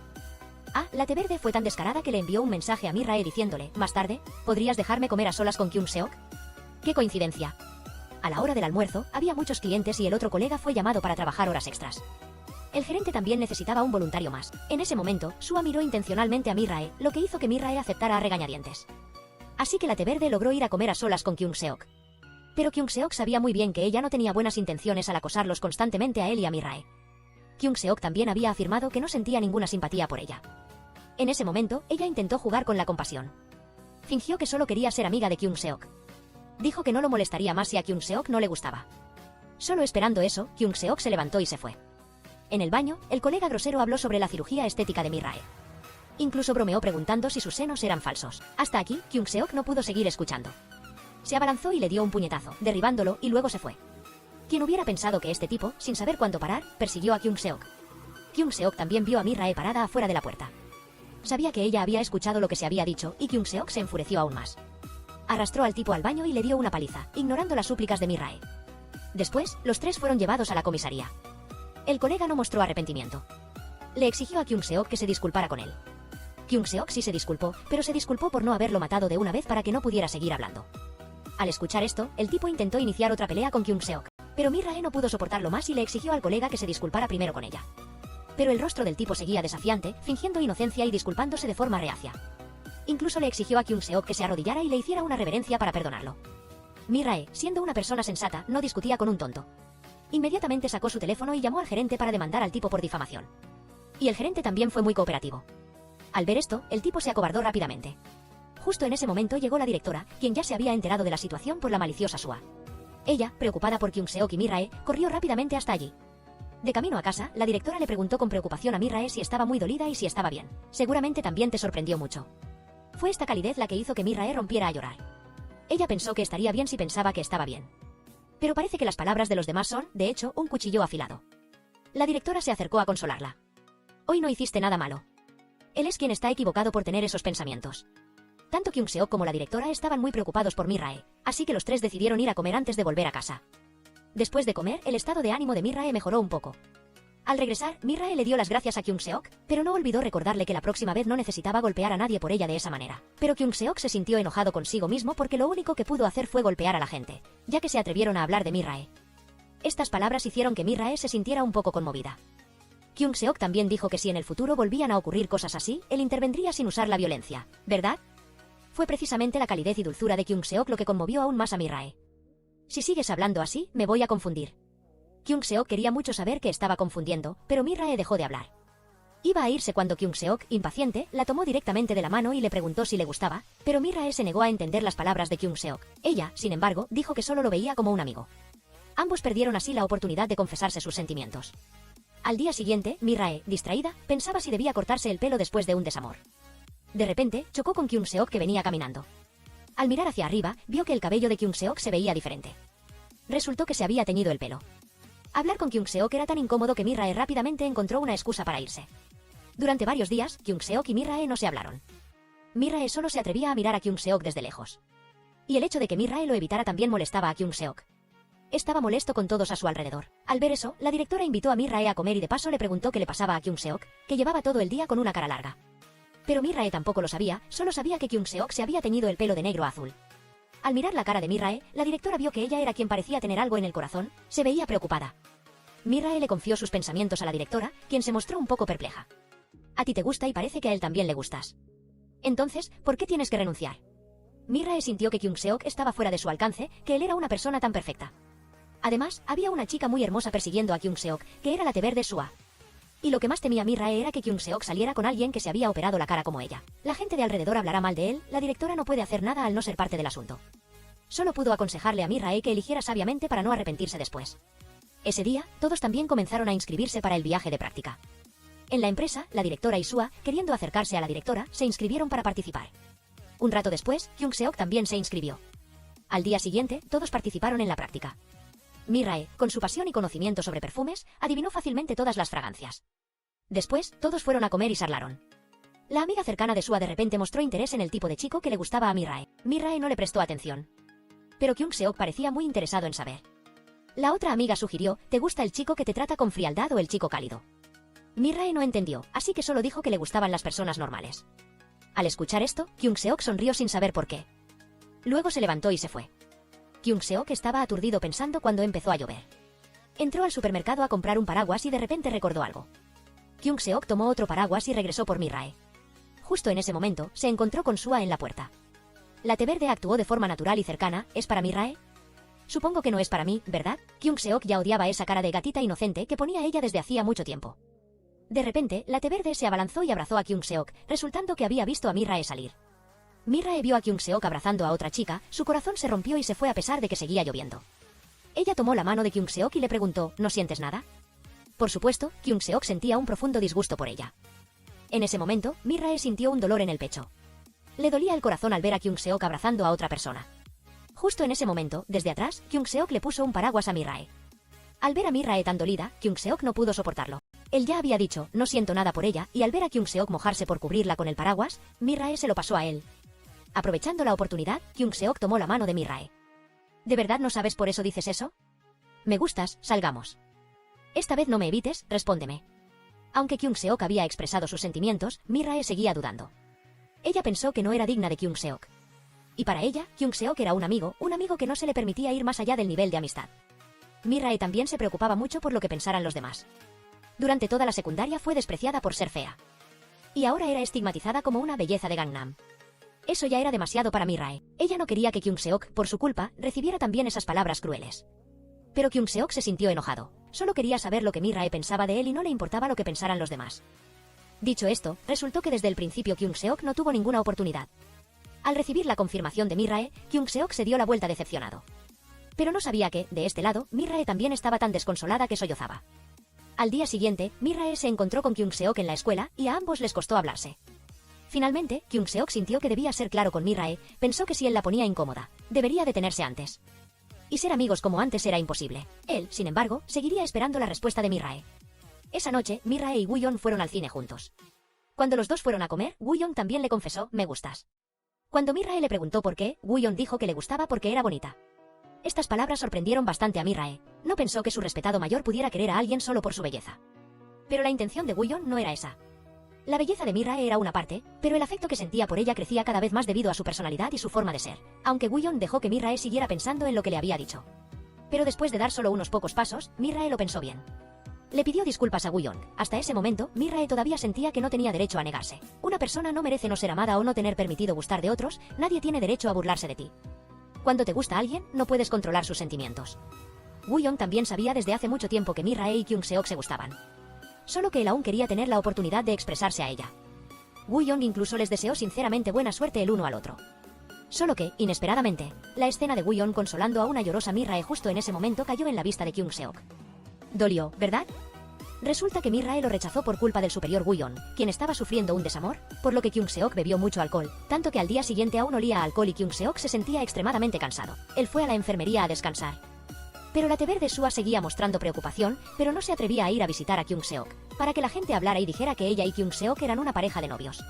La Taebae fue tan descarada que le envió un mensaje a Mi-rae diciéndole, más tarde, ¿podrías dejarme comer a solas con Kyung Seok? ¡Qué coincidencia! A la hora del almuerzo, había muchos clientes y el otro colega fue llamado para trabajar horas extras. El gerente también necesitaba un voluntario más. En ese momento, Sua miró intencionalmente a Mi-rae, lo que hizo que Mi-rae aceptara a regañadientes. Así que la té verde logró ir a comer a solas con Kyung-seok. Pero Kyung-seok sabía muy bien que ella no tenía buenas intenciones al acosarlos constantemente a él y a Mi-rae. Kyung-seok también había afirmado que no sentía ninguna simpatía por ella. En ese momento, ella intentó jugar con la compasión. Fingió que solo quería ser amiga de Kyung-seok. Dijo que no lo molestaría más si a Kyung-seok no le gustaba. Solo esperando eso, Kyung-seok se levantó y se fue. En el baño, el colega grosero habló sobre la cirugía estética de Mi-rae. Incluso bromeó preguntando si sus senos eran falsos. Hasta aquí, Kyung-seok no pudo seguir escuchando. Se abalanzó y le dio un puñetazo, derribándolo, y luego se fue. ¿Quién hubiera pensado que este tipo, sin saber cuándo parar, persiguió a Kyung-seok? Kyung-seok también vio a Mi-rae parada afuera de la puerta. Sabía que ella había escuchado lo que se había dicho, y Kyung-seok se enfureció aún más. Arrastró al tipo al baño y le dio una paliza, ignorando las súplicas de Mi-rae. Después, los tres fueron llevados a la comisaría. El colega no mostró arrepentimiento. Le exigió a Kyung-seok que se disculpara con él. Kyung-seok sí se disculpó, pero se disculpó por no haberlo matado de una vez para que no pudiera seguir hablando. Al escuchar esto, el tipo intentó iniciar otra pelea con Kyung-seok, pero Mi-rae no pudo soportarlo más y le exigió al colega que se disculpara primero con ella. Pero el rostro del tipo seguía desafiante, fingiendo inocencia y disculpándose de forma reacia. Incluso le exigió a Kyung-seok que se arrodillara y le hiciera una reverencia para perdonarlo. Mi-rae, siendo una persona sensata, no discutía con un tonto. Inmediatamente sacó su teléfono y llamó al gerente para demandar al tipo por difamación. Y el gerente también fue muy cooperativo. Al ver esto, el tipo se acobardó rápidamente. Justo en ese momento llegó la directora, quien ya se había enterado de la situación por la maliciosa Sua. Ella, preocupada por Kyung-seok y Mi-rae, corrió rápidamente hasta allí. De camino a casa, la directora le preguntó con preocupación a Mi-rae si estaba muy dolida y si estaba bien. Seguramente también te sorprendió mucho. Fue esta calidez la que hizo que Mi-rae rompiera a llorar. Ella pensó que estaría bien si pensaba que estaba bien. Pero parece que las palabras de los demás son, de hecho, un cuchillo afilado. La directora se acercó a consolarla. Hoy no hiciste nada malo. Él es quien está equivocado por tener esos pensamientos. Tanto Kyung-seok como la directora estaban muy preocupados por Mi-rae, así que los tres decidieron ir a comer antes de volver a casa. Después de comer, el estado de ánimo de Mi-rae mejoró un poco. Al regresar, Mi-rae le dio las gracias a Kyung-seok, pero no olvidó recordarle que la próxima vez no necesitaba golpear a nadie por ella de esa manera. Pero Kyung-seok se sintió enojado consigo mismo porque lo único que pudo hacer fue golpear a la gente, ya que se atrevieron a hablar de Mi-rae. Estas palabras hicieron que Mi-rae se sintiera un poco conmovida. Kyung-seok también dijo que si en el futuro volvían a ocurrir cosas así, él intervendría sin usar la violencia, ¿verdad? Fue precisamente la calidez y dulzura de Kyung-seok lo que conmovió aún más a Mi-rae. Si sigues hablando así, me voy a confundir. Kyung-seok quería mucho saber que estaba confundiendo, pero Mi-rae dejó de hablar. Iba a irse cuando Kyung-seok, impaciente, la tomó directamente de la mano y le preguntó si le gustaba, pero Mi-rae se negó a entender las palabras de Kyung-seok. Ella, sin embargo, dijo que solo lo veía como un amigo. Ambos perdieron así la oportunidad de confesarse sus sentimientos. Al día siguiente, Mi-rae, distraída, pensaba si debía cortarse el pelo después de un desamor. De repente, chocó con Kyung-seok que venía caminando. Al mirar hacia arriba, vio que el cabello de Kyung-seok se veía diferente. Resultó que se había teñido el pelo. Hablar con Kyung-seok era tan incómodo que Mi-rae rápidamente encontró una excusa para irse. Durante varios días, Kyung-seok y Mi-rae no se hablaron. Mi-rae solo se atrevía a mirar a Kyung-seok desde lejos. Y el hecho de que Mi-rae lo evitara también molestaba a Kyung-seok. Estaba molesto con todos a su alrededor. Al ver eso, la directora invitó a Mi-rae a comer y de paso le preguntó qué le pasaba a Kyung-seok, que llevaba todo el día con una cara larga. Pero Mi-rae tampoco lo sabía, solo sabía que Kyung-seok se había teñido el pelo de negro a azul. Al mirar la cara de Mi-rae, la directora vio que ella era quien parecía tener algo en el corazón, se veía preocupada. Mi-rae le confió sus pensamientos a la directora, quien se mostró un poco perpleja. A ti te gusta y parece que a él también le gustas. Entonces, ¿por qué tienes que renunciar? Mi-rae sintió que Kyung-seok estaba fuera de su alcance, que él era una persona tan perfecta. Además, había una chica muy hermosa persiguiendo a Kyung-seok, que era la té verde Sua. Y lo que más temía Mi-rae era que Kyung-seok saliera con alguien que se había operado la cara como ella. La gente de alrededor hablará mal de él, la directora no puede hacer nada al no ser parte del asunto. Solo pudo aconsejarle a Mi-rae que eligiera sabiamente para no arrepentirse después. Ese día, todos también comenzaron a inscribirse para el viaje de práctica. En la empresa, la directora y Sua, queriendo acercarse a la directora, se inscribieron para participar. Un rato después, Kyung-seok también se inscribió. Al día siguiente, todos participaron en la práctica. Mi-rae, con su pasión y conocimiento sobre perfumes, adivinó fácilmente todas las fragancias. Después, todos fueron a comer y charlaron. La amiga cercana de Sua de repente mostró interés en el tipo de chico que le gustaba a Mi-rae. Mi-rae no le prestó atención. Pero Kyung-seok parecía muy interesado en saber. La otra amiga sugirió, ¿te gusta el chico que te trata con frialdad o el chico cálido? Mi-rae no entendió, así que solo dijo que le gustaban las personas normales. Al escuchar esto, Kyung-seok sonrió sin saber por qué. Luego se levantó y se fue. Kyung-seok estaba aturdido pensando cuando empezó a llover. Entró al supermercado a comprar un paraguas y de repente recordó algo. Kyung Seok tomó otro paraguas y regresó por Mirae. Justo en ese momento, se encontró con Sua en la puerta. La té verde actuó de forma natural y cercana. ¿Es para Mirae? Supongo que no es para mí, ¿verdad? Kyung Seok ya odiaba esa cara de gatita inocente que ponía ella desde hacía mucho tiempo. De repente, la té verde se abalanzó y abrazó a Kyung Seok, resultando que había visto a Mirae salir. Mirae vio a Kyung Seok abrazando a otra chica, su corazón se rompió y se fue a pesar de que seguía lloviendo. Ella tomó la mano de Kyung Seok y le preguntó, ¿no sientes nada? Por supuesto, Kyung Seok sentía un profundo disgusto por ella. En ese momento, Mirae sintió un dolor en el pecho. Le dolía el corazón al ver a Kyung Seok abrazando a otra persona. Justo en ese momento, desde atrás, Kyung Seok le puso un paraguas a Mirae. Al ver a Mirae tan dolida, Kyung Seok no pudo soportarlo. Él ya había dicho, no siento nada por ella, y al ver a Kyung Seok mojarse por cubrirla con el paraguas, Mirae se lo pasó a él. Aprovechando la oportunidad, Kyung Seok tomó la mano de Mirae. ¿De verdad no sabes por eso dices eso? Me gustas, salgamos. Esta vez no me evites, respóndeme. Aunque Kyung Seok había expresado sus sentimientos, Mirae seguía dudando. Ella pensó que no era digna de Kyung Seok. Y para ella, Kyung Seok era un amigo que no se le permitía ir más allá del nivel de amistad. Mirae también se preocupaba mucho por lo que pensaran los demás. Durante toda la secundaria fue despreciada por ser fea. Y ahora era estigmatizada como una belleza de Gangnam. Eso ya era demasiado para Mirae. Ella no quería que Kyung Seok, por su culpa, recibiera también esas palabras crueles. Pero Kyung Seok se sintió enojado. Solo quería saber lo que Mirae pensaba de él y no le importaba lo que pensaran los demás. Dicho esto, resultó que desde el principio Kyung Seok no tuvo ninguna oportunidad. Al recibir la confirmación de Mirae, Kyung Seok se dio la vuelta decepcionado. Pero no sabía que, de este lado, Mirae también estaba tan desconsolada que sollozaba. Al día siguiente, Mirae se encontró con Kyung Seok en la escuela y a ambos les costó hablarse. Finalmente, Kyung Seok sintió que debía ser claro con Mirae, pensó que si él la ponía incómoda, debería detenerse antes. Y ser amigos como antes era imposible. Él, sin embargo, seguiría esperando la respuesta de Mirae. Esa noche, Mirae y Wooyeon fueron al cine juntos. Cuando los dos fueron a comer, Wooyeon también le confesó, me gustas. Cuando Mirae le preguntó por qué, Wooyeon dijo que le gustaba porque era bonita. Estas palabras sorprendieron bastante a Mirae. No pensó que su respetado mayor pudiera querer a alguien solo por su belleza. Pero la intención de Wooyeon no era esa. La belleza de Mirae era una parte, pero el afecto que sentía por ella crecía cada vez más debido a su personalidad y su forma de ser, aunque Wooyeon dejó que Mirae siguiera pensando en lo que le había dicho. Pero después de dar solo unos pocos pasos, Mirae lo pensó bien. Le pidió disculpas a Wooyeon. Hasta ese momento, Mirae todavía sentía que no tenía derecho a negarse. Una persona no merece no ser amada o no tener permitido gustar de otros, nadie tiene derecho a burlarse de ti. Cuando te gusta alguien, no puedes controlar sus sentimientos. Wooyeon también sabía desde hace mucho tiempo que Mirae y Kyung Seok se gustaban. Solo que él aún quería tener la oportunidad de expresarse a ella. Wooyeon incluso les deseó sinceramente buena suerte el uno al otro. Solo que, inesperadamente, la escena de Wooyeon consolando a una llorosa Mirae justo en ese momento cayó en la vista de Kyung Seok. Dolió, ¿verdad? Resulta que Mirae lo rechazó por culpa del superior Wooyeon, quien estaba sufriendo un desamor, por lo que Kyung Seok bebió mucho alcohol, tanto que al día siguiente aún olía a alcohol y Kyung Seok se sentía extremadamente cansado. Él fue a la enfermería a descansar. Pero la té verde Sua seguía mostrando preocupación, pero no se atrevía a ir a visitar a Kyung Seok, para que la gente hablara y dijera que ella y Kyung Seok eran una pareja de novios.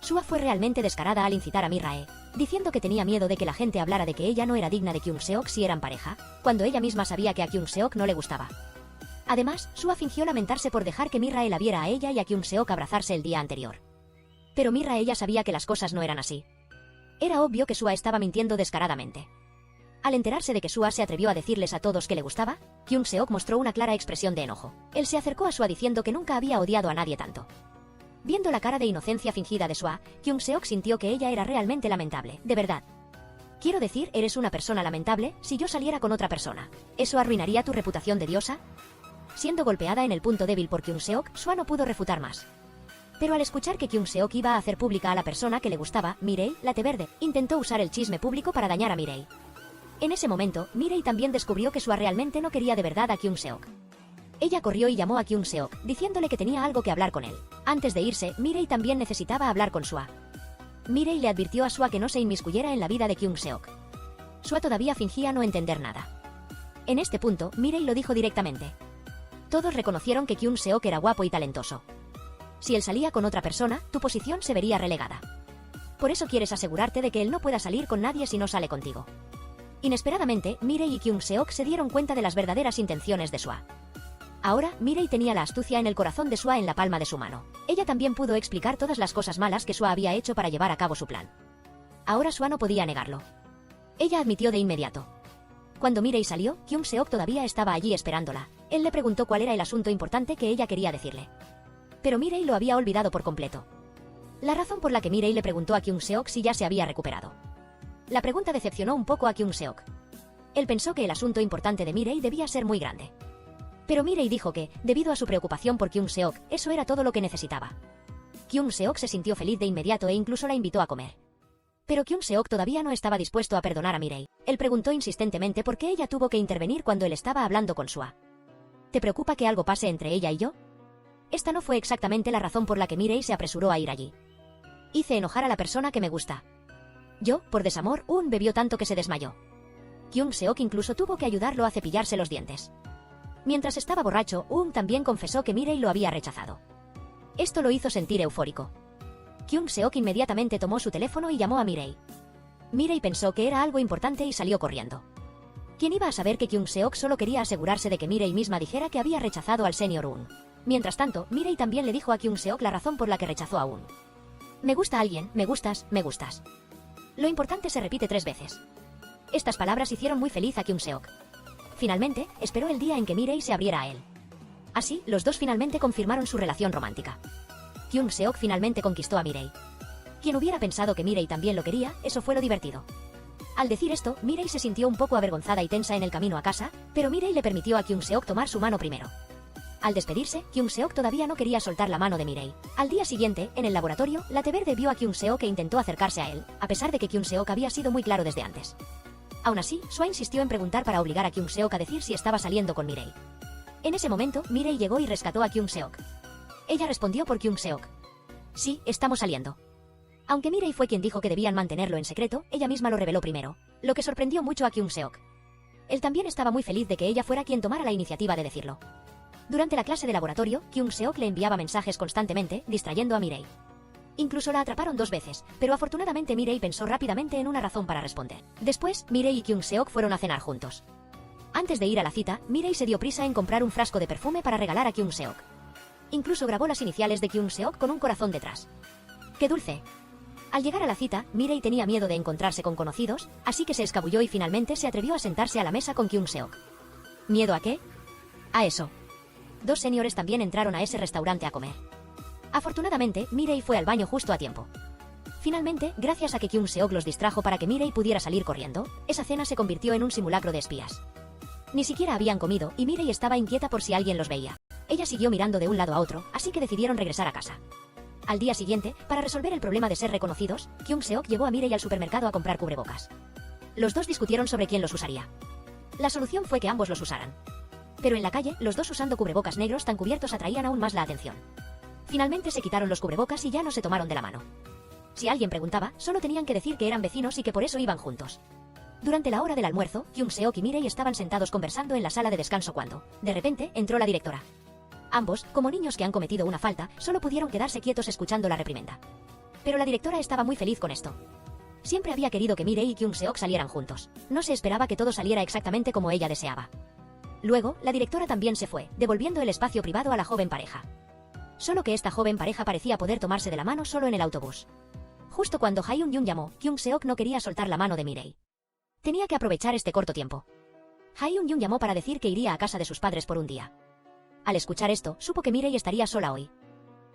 Sua fue realmente descarada al incitar a Mirae, diciendo que tenía miedo de que la gente hablara de que ella no era digna de Kyung Seok si eran pareja, cuando ella misma sabía que a Kyung Seok no le gustaba. Además, Sua fingió lamentarse por dejar que Mirae la viera a ella y a Kyung Seok abrazarse el día anterior. Pero Mirae ya sabía que las cosas no eran así. Era obvio que Sua estaba mintiendo descaradamente. Al enterarse de que Sua se atrevió a decirles a todos que le gustaba, Kyung Seok mostró una clara expresión de enojo. Él se acercó a Sua diciendo que nunca había odiado a nadie tanto. Viendo la cara de inocencia fingida de Sua, Kyung Seok sintió que ella era realmente lamentable, de verdad. Quiero decir, eres una persona lamentable, si yo saliera con otra persona. ¿Eso arruinaría tu reputación de diosa? Siendo golpeada en el punto débil por Kyung Seok, Sua no pudo refutar más. Pero al escuchar que Kyung Seok iba a hacer pública a la persona que le gustaba, Mirei, la té verde, intentó usar el chisme público para dañar a Mirei. En ese momento, Mirei también descubrió que Sua realmente no quería de verdad a Kyung Seok. Ella corrió y llamó a Kyung Seok, diciéndole que tenía algo que hablar con él. Antes de irse, Mirei también necesitaba hablar con Sua. Mirei le advirtió a Sua que no se inmiscuyera en la vida de Kyung Seok. Sua todavía fingía no entender nada. En este punto, Mirei lo dijo directamente. Todos reconocieron que Kyung Seok era guapo y talentoso. Si él salía con otra persona, tu posición se vería relegada. Por eso quieres asegurarte de que él no pueda salir con nadie si no sale contigo. Inesperadamente, Mirei y Kyung Seok se dieron cuenta de las verdaderas intenciones de Sua. Ahora, Mirei tenía la astucia en el corazón de Sua en la palma de su mano. Ella también pudo explicar todas las cosas malas que Sua había hecho para llevar a cabo su plan. Ahora Sua no podía negarlo. Ella admitió de inmediato. Cuando Mirei salió, Kyung Seok todavía estaba allí esperándola. Él le preguntó cuál era el asunto importante que ella quería decirle. Pero Mirei lo había olvidado por completo. La razón por la que Mirei le preguntó a Kyung Seok si ya se había recuperado. La pregunta decepcionó un poco a Kyung Seok. Él pensó que el asunto importante de Mirei debía ser muy grande. Pero Mirei dijo que, debido a su preocupación por Kyung Seok, eso era todo lo que necesitaba. Kyung Seok se sintió feliz de inmediato e incluso la invitó a comer. Pero Kyung Seok todavía no estaba dispuesto a perdonar a Mirei. Él preguntó insistentemente por qué ella tuvo que intervenir cuando él estaba hablando con Sua. ¿Te preocupa que algo pase entre ella y yo? Esta no fue exactamente la razón por la que Mirei se apresuró a ir allí. Hice enojar a la persona que me gusta. Yo, por desamor, bebió tanto que se desmayó. Kyung Seok incluso tuvo que ayudarlo a cepillarse los dientes. Mientras estaba borracho, también confesó que Mirei lo había rechazado. Esto lo hizo sentir eufórico. Kyung Seok inmediatamente tomó su teléfono y llamó a Mirei. Mirei pensó que era algo importante y salió corriendo. ¿Quién iba a saber que Kyung Seok solo quería asegurarse de que Mirei misma dijera que había rechazado al señor Un? Mientras tanto, Mirei también le dijo a Kyung Seok la razón por la que rechazó a Un. Me gusta alguien, me gustas, me gustas. Lo importante se repite 3 veces. Estas palabras hicieron muy feliz a Kyung Seok. Finalmente, esperó el día en que Mirei se abriera a él. Así, los dos finalmente confirmaron su relación romántica. Kyung Seok finalmente conquistó a Mirei. Quien hubiera pensado que Mirei también lo quería, eso fue lo divertido. Al decir esto, Mirei se sintió un poco avergonzada y tensa en el camino a casa, pero Mirei le permitió a Kyung Seok tomar su mano primero. Al despedirse, Kyung Seok todavía no quería soltar la mano de Mirei. Al día siguiente, en el laboratorio, la Té Verde vio a Kyung Seok e intentó acercarse a él, a pesar de que Kyung Seok había sido muy claro desde antes. Aún así, Sua insistió en preguntar para obligar a Kyung Seok a decir si estaba saliendo con Mirei. En ese momento, Mirei llegó y rescató a Kyung Seok. Ella respondió por Kyung Seok. Sí, estamos saliendo. Aunque Mirei fue quien dijo que debían mantenerlo en secreto, ella misma lo reveló primero, lo que sorprendió mucho a Kyung Seok. Él también estaba muy feliz de que ella fuera quien tomara la iniciativa de decirlo. Durante la clase de laboratorio, Kyung Seok le enviaba mensajes constantemente, distrayendo a Mirei. Incluso la atraparon 2 veces, pero afortunadamente Mirei pensó rápidamente en una razón para responder. Después, Mirei y Kyung Seok fueron a cenar juntos. Antes de ir a la cita, Mirei se dio prisa en comprar un frasco de perfume para regalar a Kyung Seok. Incluso grabó las iniciales de Kyung Seok con un corazón detrás. ¡Qué dulce! Al llegar a la cita, Mirei tenía miedo de encontrarse con conocidos, así que se escabulló y finalmente se atrevió a sentarse a la mesa con Kyung Seok. ¿Miedo a qué? A eso. 2 señores también entraron a ese restaurante a comer. Afortunadamente, Mirei fue al baño justo a tiempo. Finalmente, gracias a que Kyung Seok los distrajo para que Mirei pudiera salir corriendo, esa cena se convirtió en un simulacro de espías. Ni siquiera habían comido y Mirei estaba inquieta por si alguien los veía. Ella siguió mirando de un lado a otro, así que decidieron regresar a casa. Al día siguiente, para resolver el problema de ser reconocidos, Kyung Seok llevó a Mirei al supermercado a comprar cubrebocas. Los dos discutieron sobre quién los usaría. La solución fue que ambos los usaran. Pero en la calle, los dos usando cubrebocas negros tan cubiertos atraían aún más la atención. Finalmente se quitaron los cubrebocas y ya no se tomaron de la mano. Si alguien preguntaba, solo tenían que decir que eran vecinos y que por eso iban juntos. Durante la hora del almuerzo, Kyung Seok y Mirei estaban sentados conversando en la sala de descanso cuando, de repente, entró la directora. Ambos, como niños que han cometido una falta, solo pudieron quedarse quietos escuchando la reprimenda. Pero la directora estaba muy feliz con esto. Siempre había querido que Mirei y Kyung Seok salieran juntos. No se esperaba que todo saliera exactamente como ella deseaba. Luego, la directora también se fue, devolviendo el espacio privado a la joven pareja. Solo que esta joven pareja parecía poder tomarse de la mano solo en el autobús. Justo cuando Haeun-jung llamó, Kyung Seok no quería soltar la mano de Mirei. Tenía que aprovechar este corto tiempo. Haeun-jung llamó para decir que iría a casa de sus padres por un día. Al escuchar esto, supo que Mirei estaría sola hoy.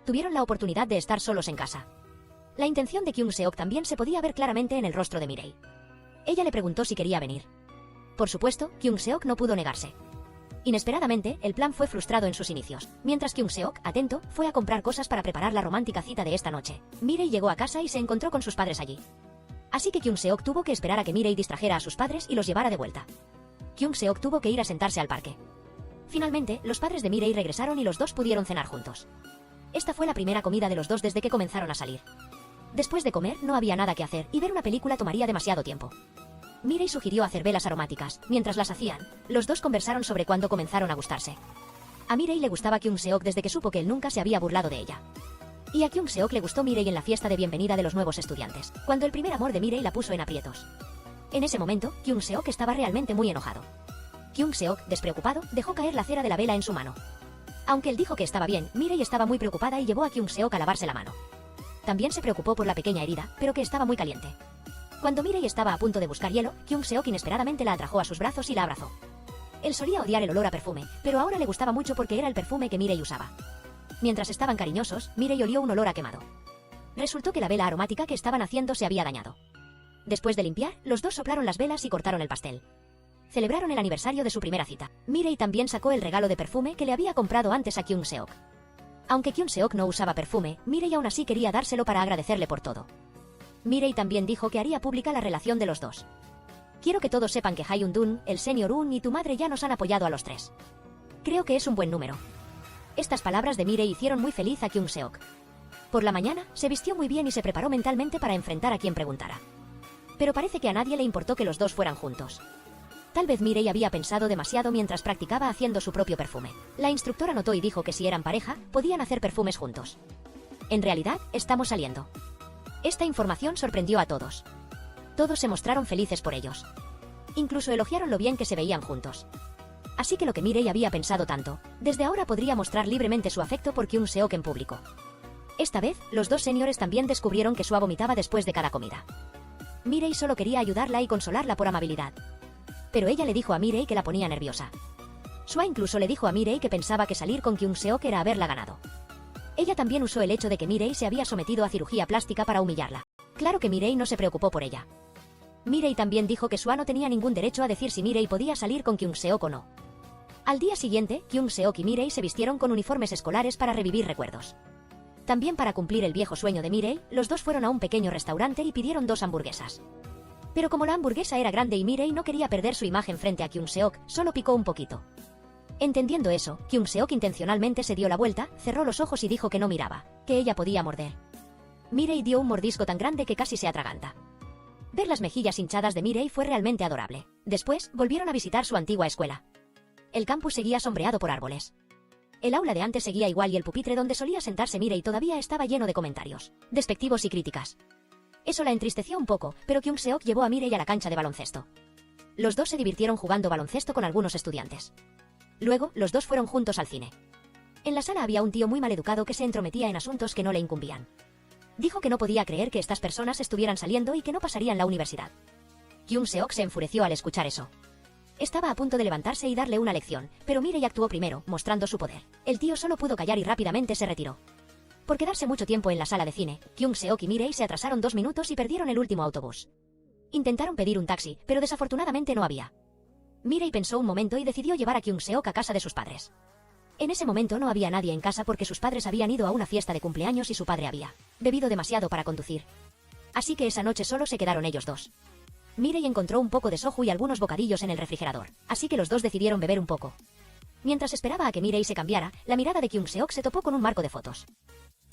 Tuvieron la oportunidad de estar solos en casa. La intención de Kyung Seok también se podía ver claramente en el rostro de Mirei. Ella le preguntó si quería venir. Por supuesto, Kyung Seok no pudo negarse. Inesperadamente, el plan fue frustrado en sus inicios. Mientras Kyung Seok, atento, fue a comprar cosas para preparar la romántica cita de esta noche. Mirei llegó a casa y se encontró con sus padres allí. Así que Kyung Seok tuvo que esperar a que Mirei distrajera a sus padres y los llevara de vuelta. Kyung Seok tuvo que ir a sentarse al parque. Finalmente, los padres de Mirei regresaron y los dos pudieron cenar juntos. Esta fue la primera comida de los dos desde que comenzaron a salir. Después de comer, no había nada que hacer y ver una película tomaría demasiado tiempo. Mirei sugirió hacer velas aromáticas. Mientras las hacían, los dos conversaron sobre cuándo comenzaron a gustarse. A Mirei le gustaba Kyung Seok desde que supo que él nunca se había burlado de ella. Y a Kyung Seok le gustó Mirei en la fiesta de bienvenida de los nuevos estudiantes, cuando el primer amor de Mirei la puso en aprietos. En ese momento, Kyung Seok estaba realmente muy enojado. Kyung Seok, despreocupado, dejó caer la cera de la vela en su mano. Aunque él dijo que estaba bien, Mirei estaba muy preocupada y llevó a Kyung Seok a lavarse la mano. También se preocupó por la pequeña herida, pero que estaba muy caliente. Cuando Mirei estaba a punto de buscar hielo, Kyung Seok inesperadamente la atrajo a sus brazos y la abrazó. Él solía odiar el olor a perfume, pero ahora le gustaba mucho porque era el perfume que Mirei usaba. Mientras estaban cariñosos, Mirei olió un olor a quemado. Resultó que la vela aromática que estaban haciendo se había dañado. Después de limpiar, los dos soplaron las velas y cortaron el pastel. Celebraron el aniversario de su primera cita. Mirei también sacó el regalo de perfume que le había comprado antes a Kyung Seok. Aunque Kyung Seok no usaba perfume, Mirei aún así quería dárselo para agradecerle por todo. Mirei también dijo que haría pública la relación de los dos. Quiero que todos sepan que Hyun-dun, el señor Un y tu madre ya nos han apoyado a los tres. Creo que es un buen número. Estas palabras de Mirei hicieron muy feliz a Kyung Seok. Por la mañana, se vistió muy bien y se preparó mentalmente para enfrentar a quien preguntara. Pero parece que a nadie le importó que los dos fueran juntos. Tal vez Mirei había pensado demasiado mientras practicaba haciendo su propio perfume. La instructora notó y dijo que si eran pareja, podían hacer perfumes juntos. En realidad, estamos saliendo. Esta información sorprendió a todos. Todos se mostraron felices por ellos. Incluso elogiaron lo bien que se veían juntos. Así que lo que Mirei había pensado tanto, desde ahora podría mostrar libremente su afecto por Kyung Seok en público. Esta vez, los dos señores también descubrieron que Sua vomitaba después de cada comida. Mirei solo quería ayudarla y consolarla por amabilidad. Pero ella le dijo a Mirei que la ponía nerviosa. Sua incluso le dijo a Mirei que pensaba que salir con Kyung Seok era haberla ganado. Ella también usó el hecho de que Mirei se había sometido a cirugía plástica para humillarla. Claro que Mirei no se preocupó por ella. Mirei también dijo que Sua no tenía ningún derecho a decir si Mirei podía salir con Kyung Seok o no. Al día siguiente, Kyung Seok y Mirei se vistieron con uniformes escolares para revivir recuerdos. También para cumplir el viejo sueño de Mirei, los dos fueron a un pequeño restaurante y pidieron 2 hamburguesas. Pero como la hamburguesa era grande y Mirei no quería perder su imagen frente a Kyung Seok, solo picó un poquito. Entendiendo eso, Kyung Seok intencionalmente se dio la vuelta, cerró los ojos y dijo que no miraba, que ella podía morder. Mirei dio un mordisco tan grande que casi se atraganta. Ver las mejillas hinchadas de Mirei fue realmente adorable. Después, volvieron a visitar su antigua escuela. El campus seguía sombreado por árboles. El aula de antes seguía igual y el pupitre donde solía sentarse Mirei todavía estaba lleno de comentarios despectivos y críticas. Eso la entristeció un poco, pero Kyung Seok llevó a Mirei a la cancha de baloncesto. Los dos se divirtieron jugando baloncesto con algunos estudiantes. Luego, los dos fueron juntos al cine. En la sala había un tío muy maleducado que se entrometía en asuntos que no le incumbían. Dijo que no podía creer que estas personas estuvieran saliendo y que no pasarían la universidad. Kyung Seok se enfureció al escuchar eso. Estaba a punto de levantarse y darle una lección, pero Mirei actuó primero, mostrando su poder. El tío solo pudo callar y rápidamente se retiró. Por quedarse mucho tiempo en la sala de cine, Kyung Seok y Mirei se atrasaron 2 minutos y perdieron el último autobús. Intentaron pedir un taxi, pero desafortunadamente no había. Mirei pensó un momento y decidió llevar a Kyung Seok a casa de sus padres. En ese momento no había nadie en casa porque sus padres habían ido a una fiesta de cumpleaños y su padre había bebido demasiado para conducir. Así que esa noche solo se quedaron ellos dos. Mirei encontró un poco de soju y algunos bocadillos en el refrigerador, así que los dos decidieron beber un poco. Mientras esperaba a que Mirei se cambiara, la mirada de Kyung Seok se topó con un marco de fotos.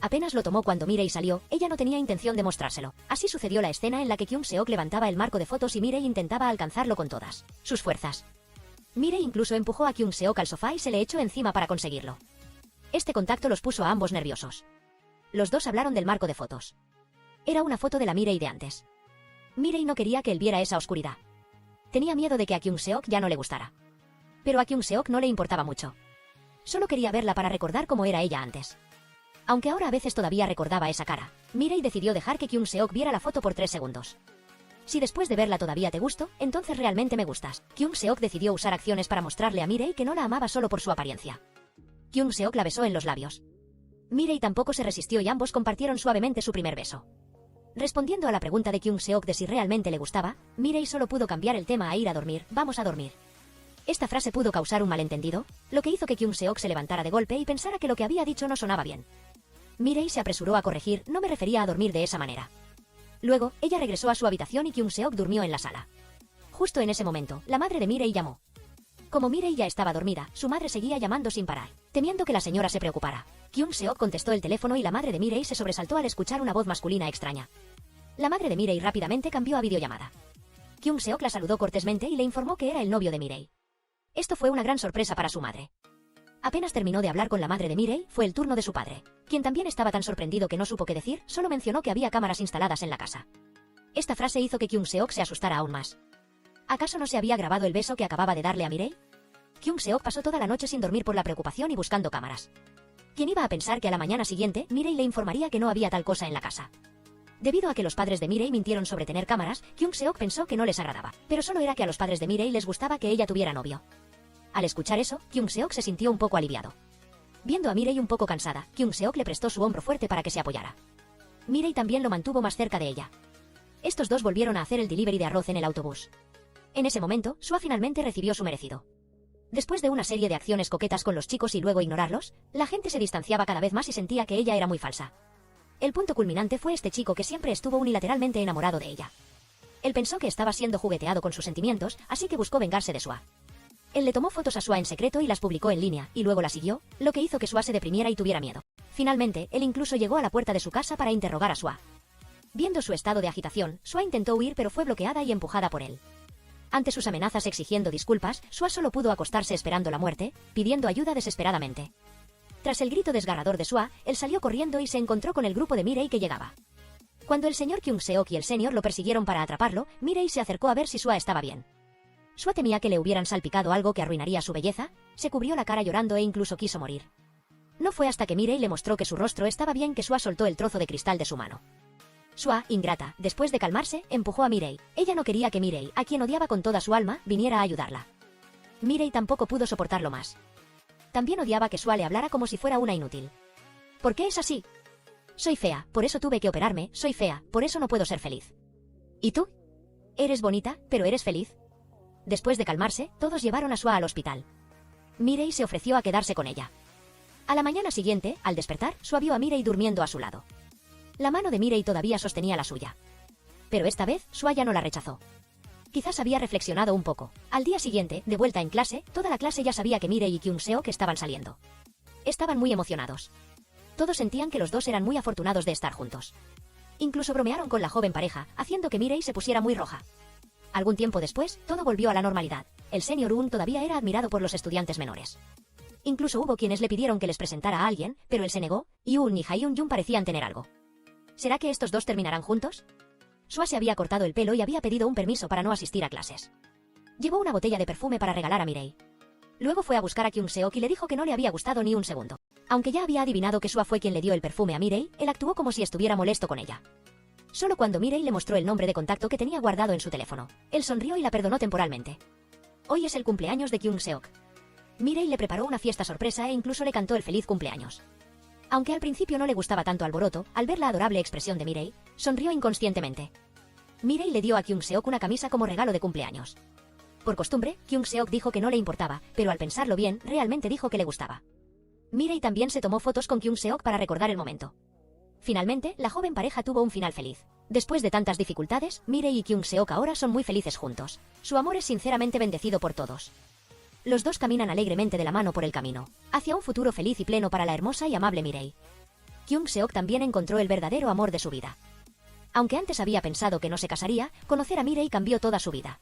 Apenas lo tomó cuando Mirei salió, ella no tenía intención de mostrárselo. Así sucedió la escena en la que Kyung Seok levantaba el marco de fotos y Mirei intentaba alcanzarlo con todas sus fuerzas. Mirei incluso empujó a Kyung Seok al sofá y se le echó encima para conseguirlo. Este contacto los puso a ambos nerviosos. Los dos hablaron del marco de fotos. Era una foto de la Mirei de antes. Mirei no quería que él viera esa oscuridad. Tenía miedo de que a Kyung Seok ya no le gustara. Pero a Kyung Seok no le importaba mucho. Solo quería verla para recordar cómo era ella antes. Aunque ahora a veces todavía recordaba esa cara, Mirei decidió dejar que Kyung Seok viera la foto por 3 segundos. Si después de verla todavía te gusto, entonces realmente me gustas. Kyung Seok decidió usar acciones para mostrarle a Mirei que no la amaba solo por su apariencia. Kyung Seok la besó en los labios. Mirei tampoco se resistió y ambos compartieron suavemente su primer beso. Respondiendo a la pregunta de Kyung Seok de si realmente le gustaba, Mirei solo pudo cambiar el tema a ir a dormir, vamos a dormir. Esta frase pudo causar un malentendido, lo que hizo que Kyung Seok se levantara de golpe y pensara que lo que había dicho no sonaba bien. Mirei se apresuró a corregir, no me refería a dormir de esa manera. Luego, ella regresó a su habitación y Kyung Seok durmió en la sala. Justo en ese momento, la madre de Mirei llamó. Como Mirei ya estaba dormida, su madre seguía llamando sin parar, temiendo que la señora se preocupara. Kyung Seok contestó el teléfono y la madre de Mirei se sobresaltó al escuchar una voz masculina extraña. La madre de Mirei rápidamente cambió a videollamada. Kyung Seok la saludó cortésmente y le informó que era el novio de Mirei. Esto fue una gran sorpresa para su madre. Apenas terminó de hablar con la madre de Mirei, fue el turno de su padre, quien también estaba tan sorprendido que no supo qué decir, solo mencionó que había cámaras instaladas en la casa. Esta frase hizo que Kyung Seok se asustara aún más. ¿Acaso no se había grabado el beso que acababa de darle a Mirei? Kyung Seok pasó toda la noche sin dormir por la preocupación y buscando cámaras. ¿Quién iba a pensar que a la mañana siguiente, Mirei le informaría que no había tal cosa en la casa? Debido a que los padres de Mirei mintieron sobre tener cámaras, Kyung Seok pensó que no les agradaba, pero solo era que a los padres de Mirei les gustaba que ella tuviera novio. Al escuchar eso, Kyung Seok se sintió un poco aliviado. Viendo a Mirei un poco cansada, Kyung Seok le prestó su hombro fuerte para que se apoyara. Mirei también lo mantuvo más cerca de ella. Estos dos volvieron a hacer el delivery de arroz en el autobús. En ese momento, Sua finalmente recibió su merecido. Después de una serie de acciones coquetas con los chicos y luego ignorarlos, la gente se distanciaba cada vez más y sentía que ella era muy falsa. El punto culminante fue este chico que siempre estuvo unilateralmente enamorado de ella. Él pensó que estaba siendo jugueteado con sus sentimientos, así que buscó vengarse de Sua. Él le tomó fotos a Sua en secreto y las publicó en línea, y luego la siguió, lo que hizo que Sua se deprimiera y tuviera miedo. Finalmente, él incluso llegó a la puerta de su casa para interrogar a Sua. Viendo su estado de agitación, Sua intentó huir pero fue bloqueada y empujada por él. Ante sus amenazas exigiendo disculpas, Sua solo pudo acostarse esperando la muerte, pidiendo ayuda desesperadamente. Tras el grito desgarrador de Sua, él salió corriendo y se encontró con el grupo de Mirei que llegaba. Cuando el señor Kyung Seok y el senior lo persiguieron para atraparlo, Mirei se acercó a ver si Sua estaba bien. Sua temía que le hubieran salpicado algo que arruinaría su belleza, se cubrió la cara llorando e incluso quiso morir. No fue hasta que Mirei le mostró que su rostro estaba bien que Sua soltó el trozo de cristal de su mano. Sua, ingrata, después de calmarse, empujó a Mirei. Ella no quería que Mirei, a quien odiaba con toda su alma, viniera a ayudarla. Mirei tampoco pudo soportarlo más. También odiaba que Sua le hablara como si fuera una inútil. ¿Por qué es así? Soy fea, por eso tuve que operarme, soy fea, por eso no puedo ser feliz. ¿Y tú? Eres bonita, pero eres feliz. Después de calmarse, todos llevaron a Sua al hospital. Mirei se ofreció a quedarse con ella. A la mañana siguiente, al despertar, Sua vio a Mirei durmiendo a su lado. La mano de Mirei todavía sostenía la suya. Pero esta vez, Sua ya no la rechazó. Quizás había reflexionado un poco. Al día siguiente, de vuelta en clase, toda la clase ya sabía que Mirei y Kyung Seok estaban saliendo. Estaban muy emocionados. Todos sentían que los dos eran muy afortunados de estar juntos. Incluso bromearon con la joven pareja, haciendo que Mirei se pusiera muy roja. Algún tiempo después, todo volvió a la normalidad. El señor Un todavía era admirado por los estudiantes menores. Incluso hubo quienes le pidieron que les presentara a alguien, pero él se negó, y Un y Hyun Jun parecían tener algo. ¿Será que estos dos terminarán juntos? Sua se había cortado el pelo y había pedido un permiso para no asistir a clases. Llevó una botella de perfume para regalar a Mirei. Luego fue a buscar a Kyung Seok y le dijo que no le había gustado ni un segundo. Aunque ya había adivinado que Sua fue quien le dio el perfume a Mirei, él actuó como si estuviera molesto con ella. Solo cuando Mirei le mostró el nombre de contacto que tenía guardado en su teléfono, él sonrió y la perdonó temporalmente. Hoy es el cumpleaños de Kyung Seok. Mirei le preparó una fiesta sorpresa e incluso le cantó el feliz cumpleaños. Aunque al principio no le gustaba tanto alboroto, al ver la adorable expresión de Mirei, sonrió inconscientemente. Mirei le dio a Kyung Seok una camisa como regalo de cumpleaños. Por costumbre, Kyung Seok dijo que no le importaba, pero al pensarlo bien, realmente dijo que le gustaba. Mirei también se tomó fotos con Kyung Seok para recordar el momento. Finalmente, la joven pareja tuvo un final feliz. Después de tantas dificultades, Mirei y Kyung Seok ahora son muy felices juntos. Su amor es sinceramente bendecido por todos. Los dos caminan alegremente de la mano por el camino, hacia un futuro feliz y pleno para la hermosa y amable Mirei. Kyung Seok también encontró el verdadero amor de su vida. Aunque antes había pensado que no se casaría, conocer a Mirei cambió toda su vida.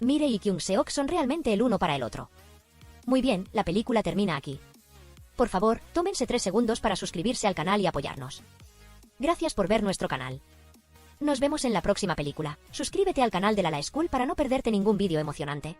Mirei y Kyung Seok son realmente el uno para el otro. Muy bien, la película termina aquí. Por favor, tómense 3 segundos para suscribirse al canal y apoyarnos. Gracias por ver nuestro canal. Nos vemos en la próxima película. Suscríbete al canal de Lala School para no perderte ningún vídeo emocionante.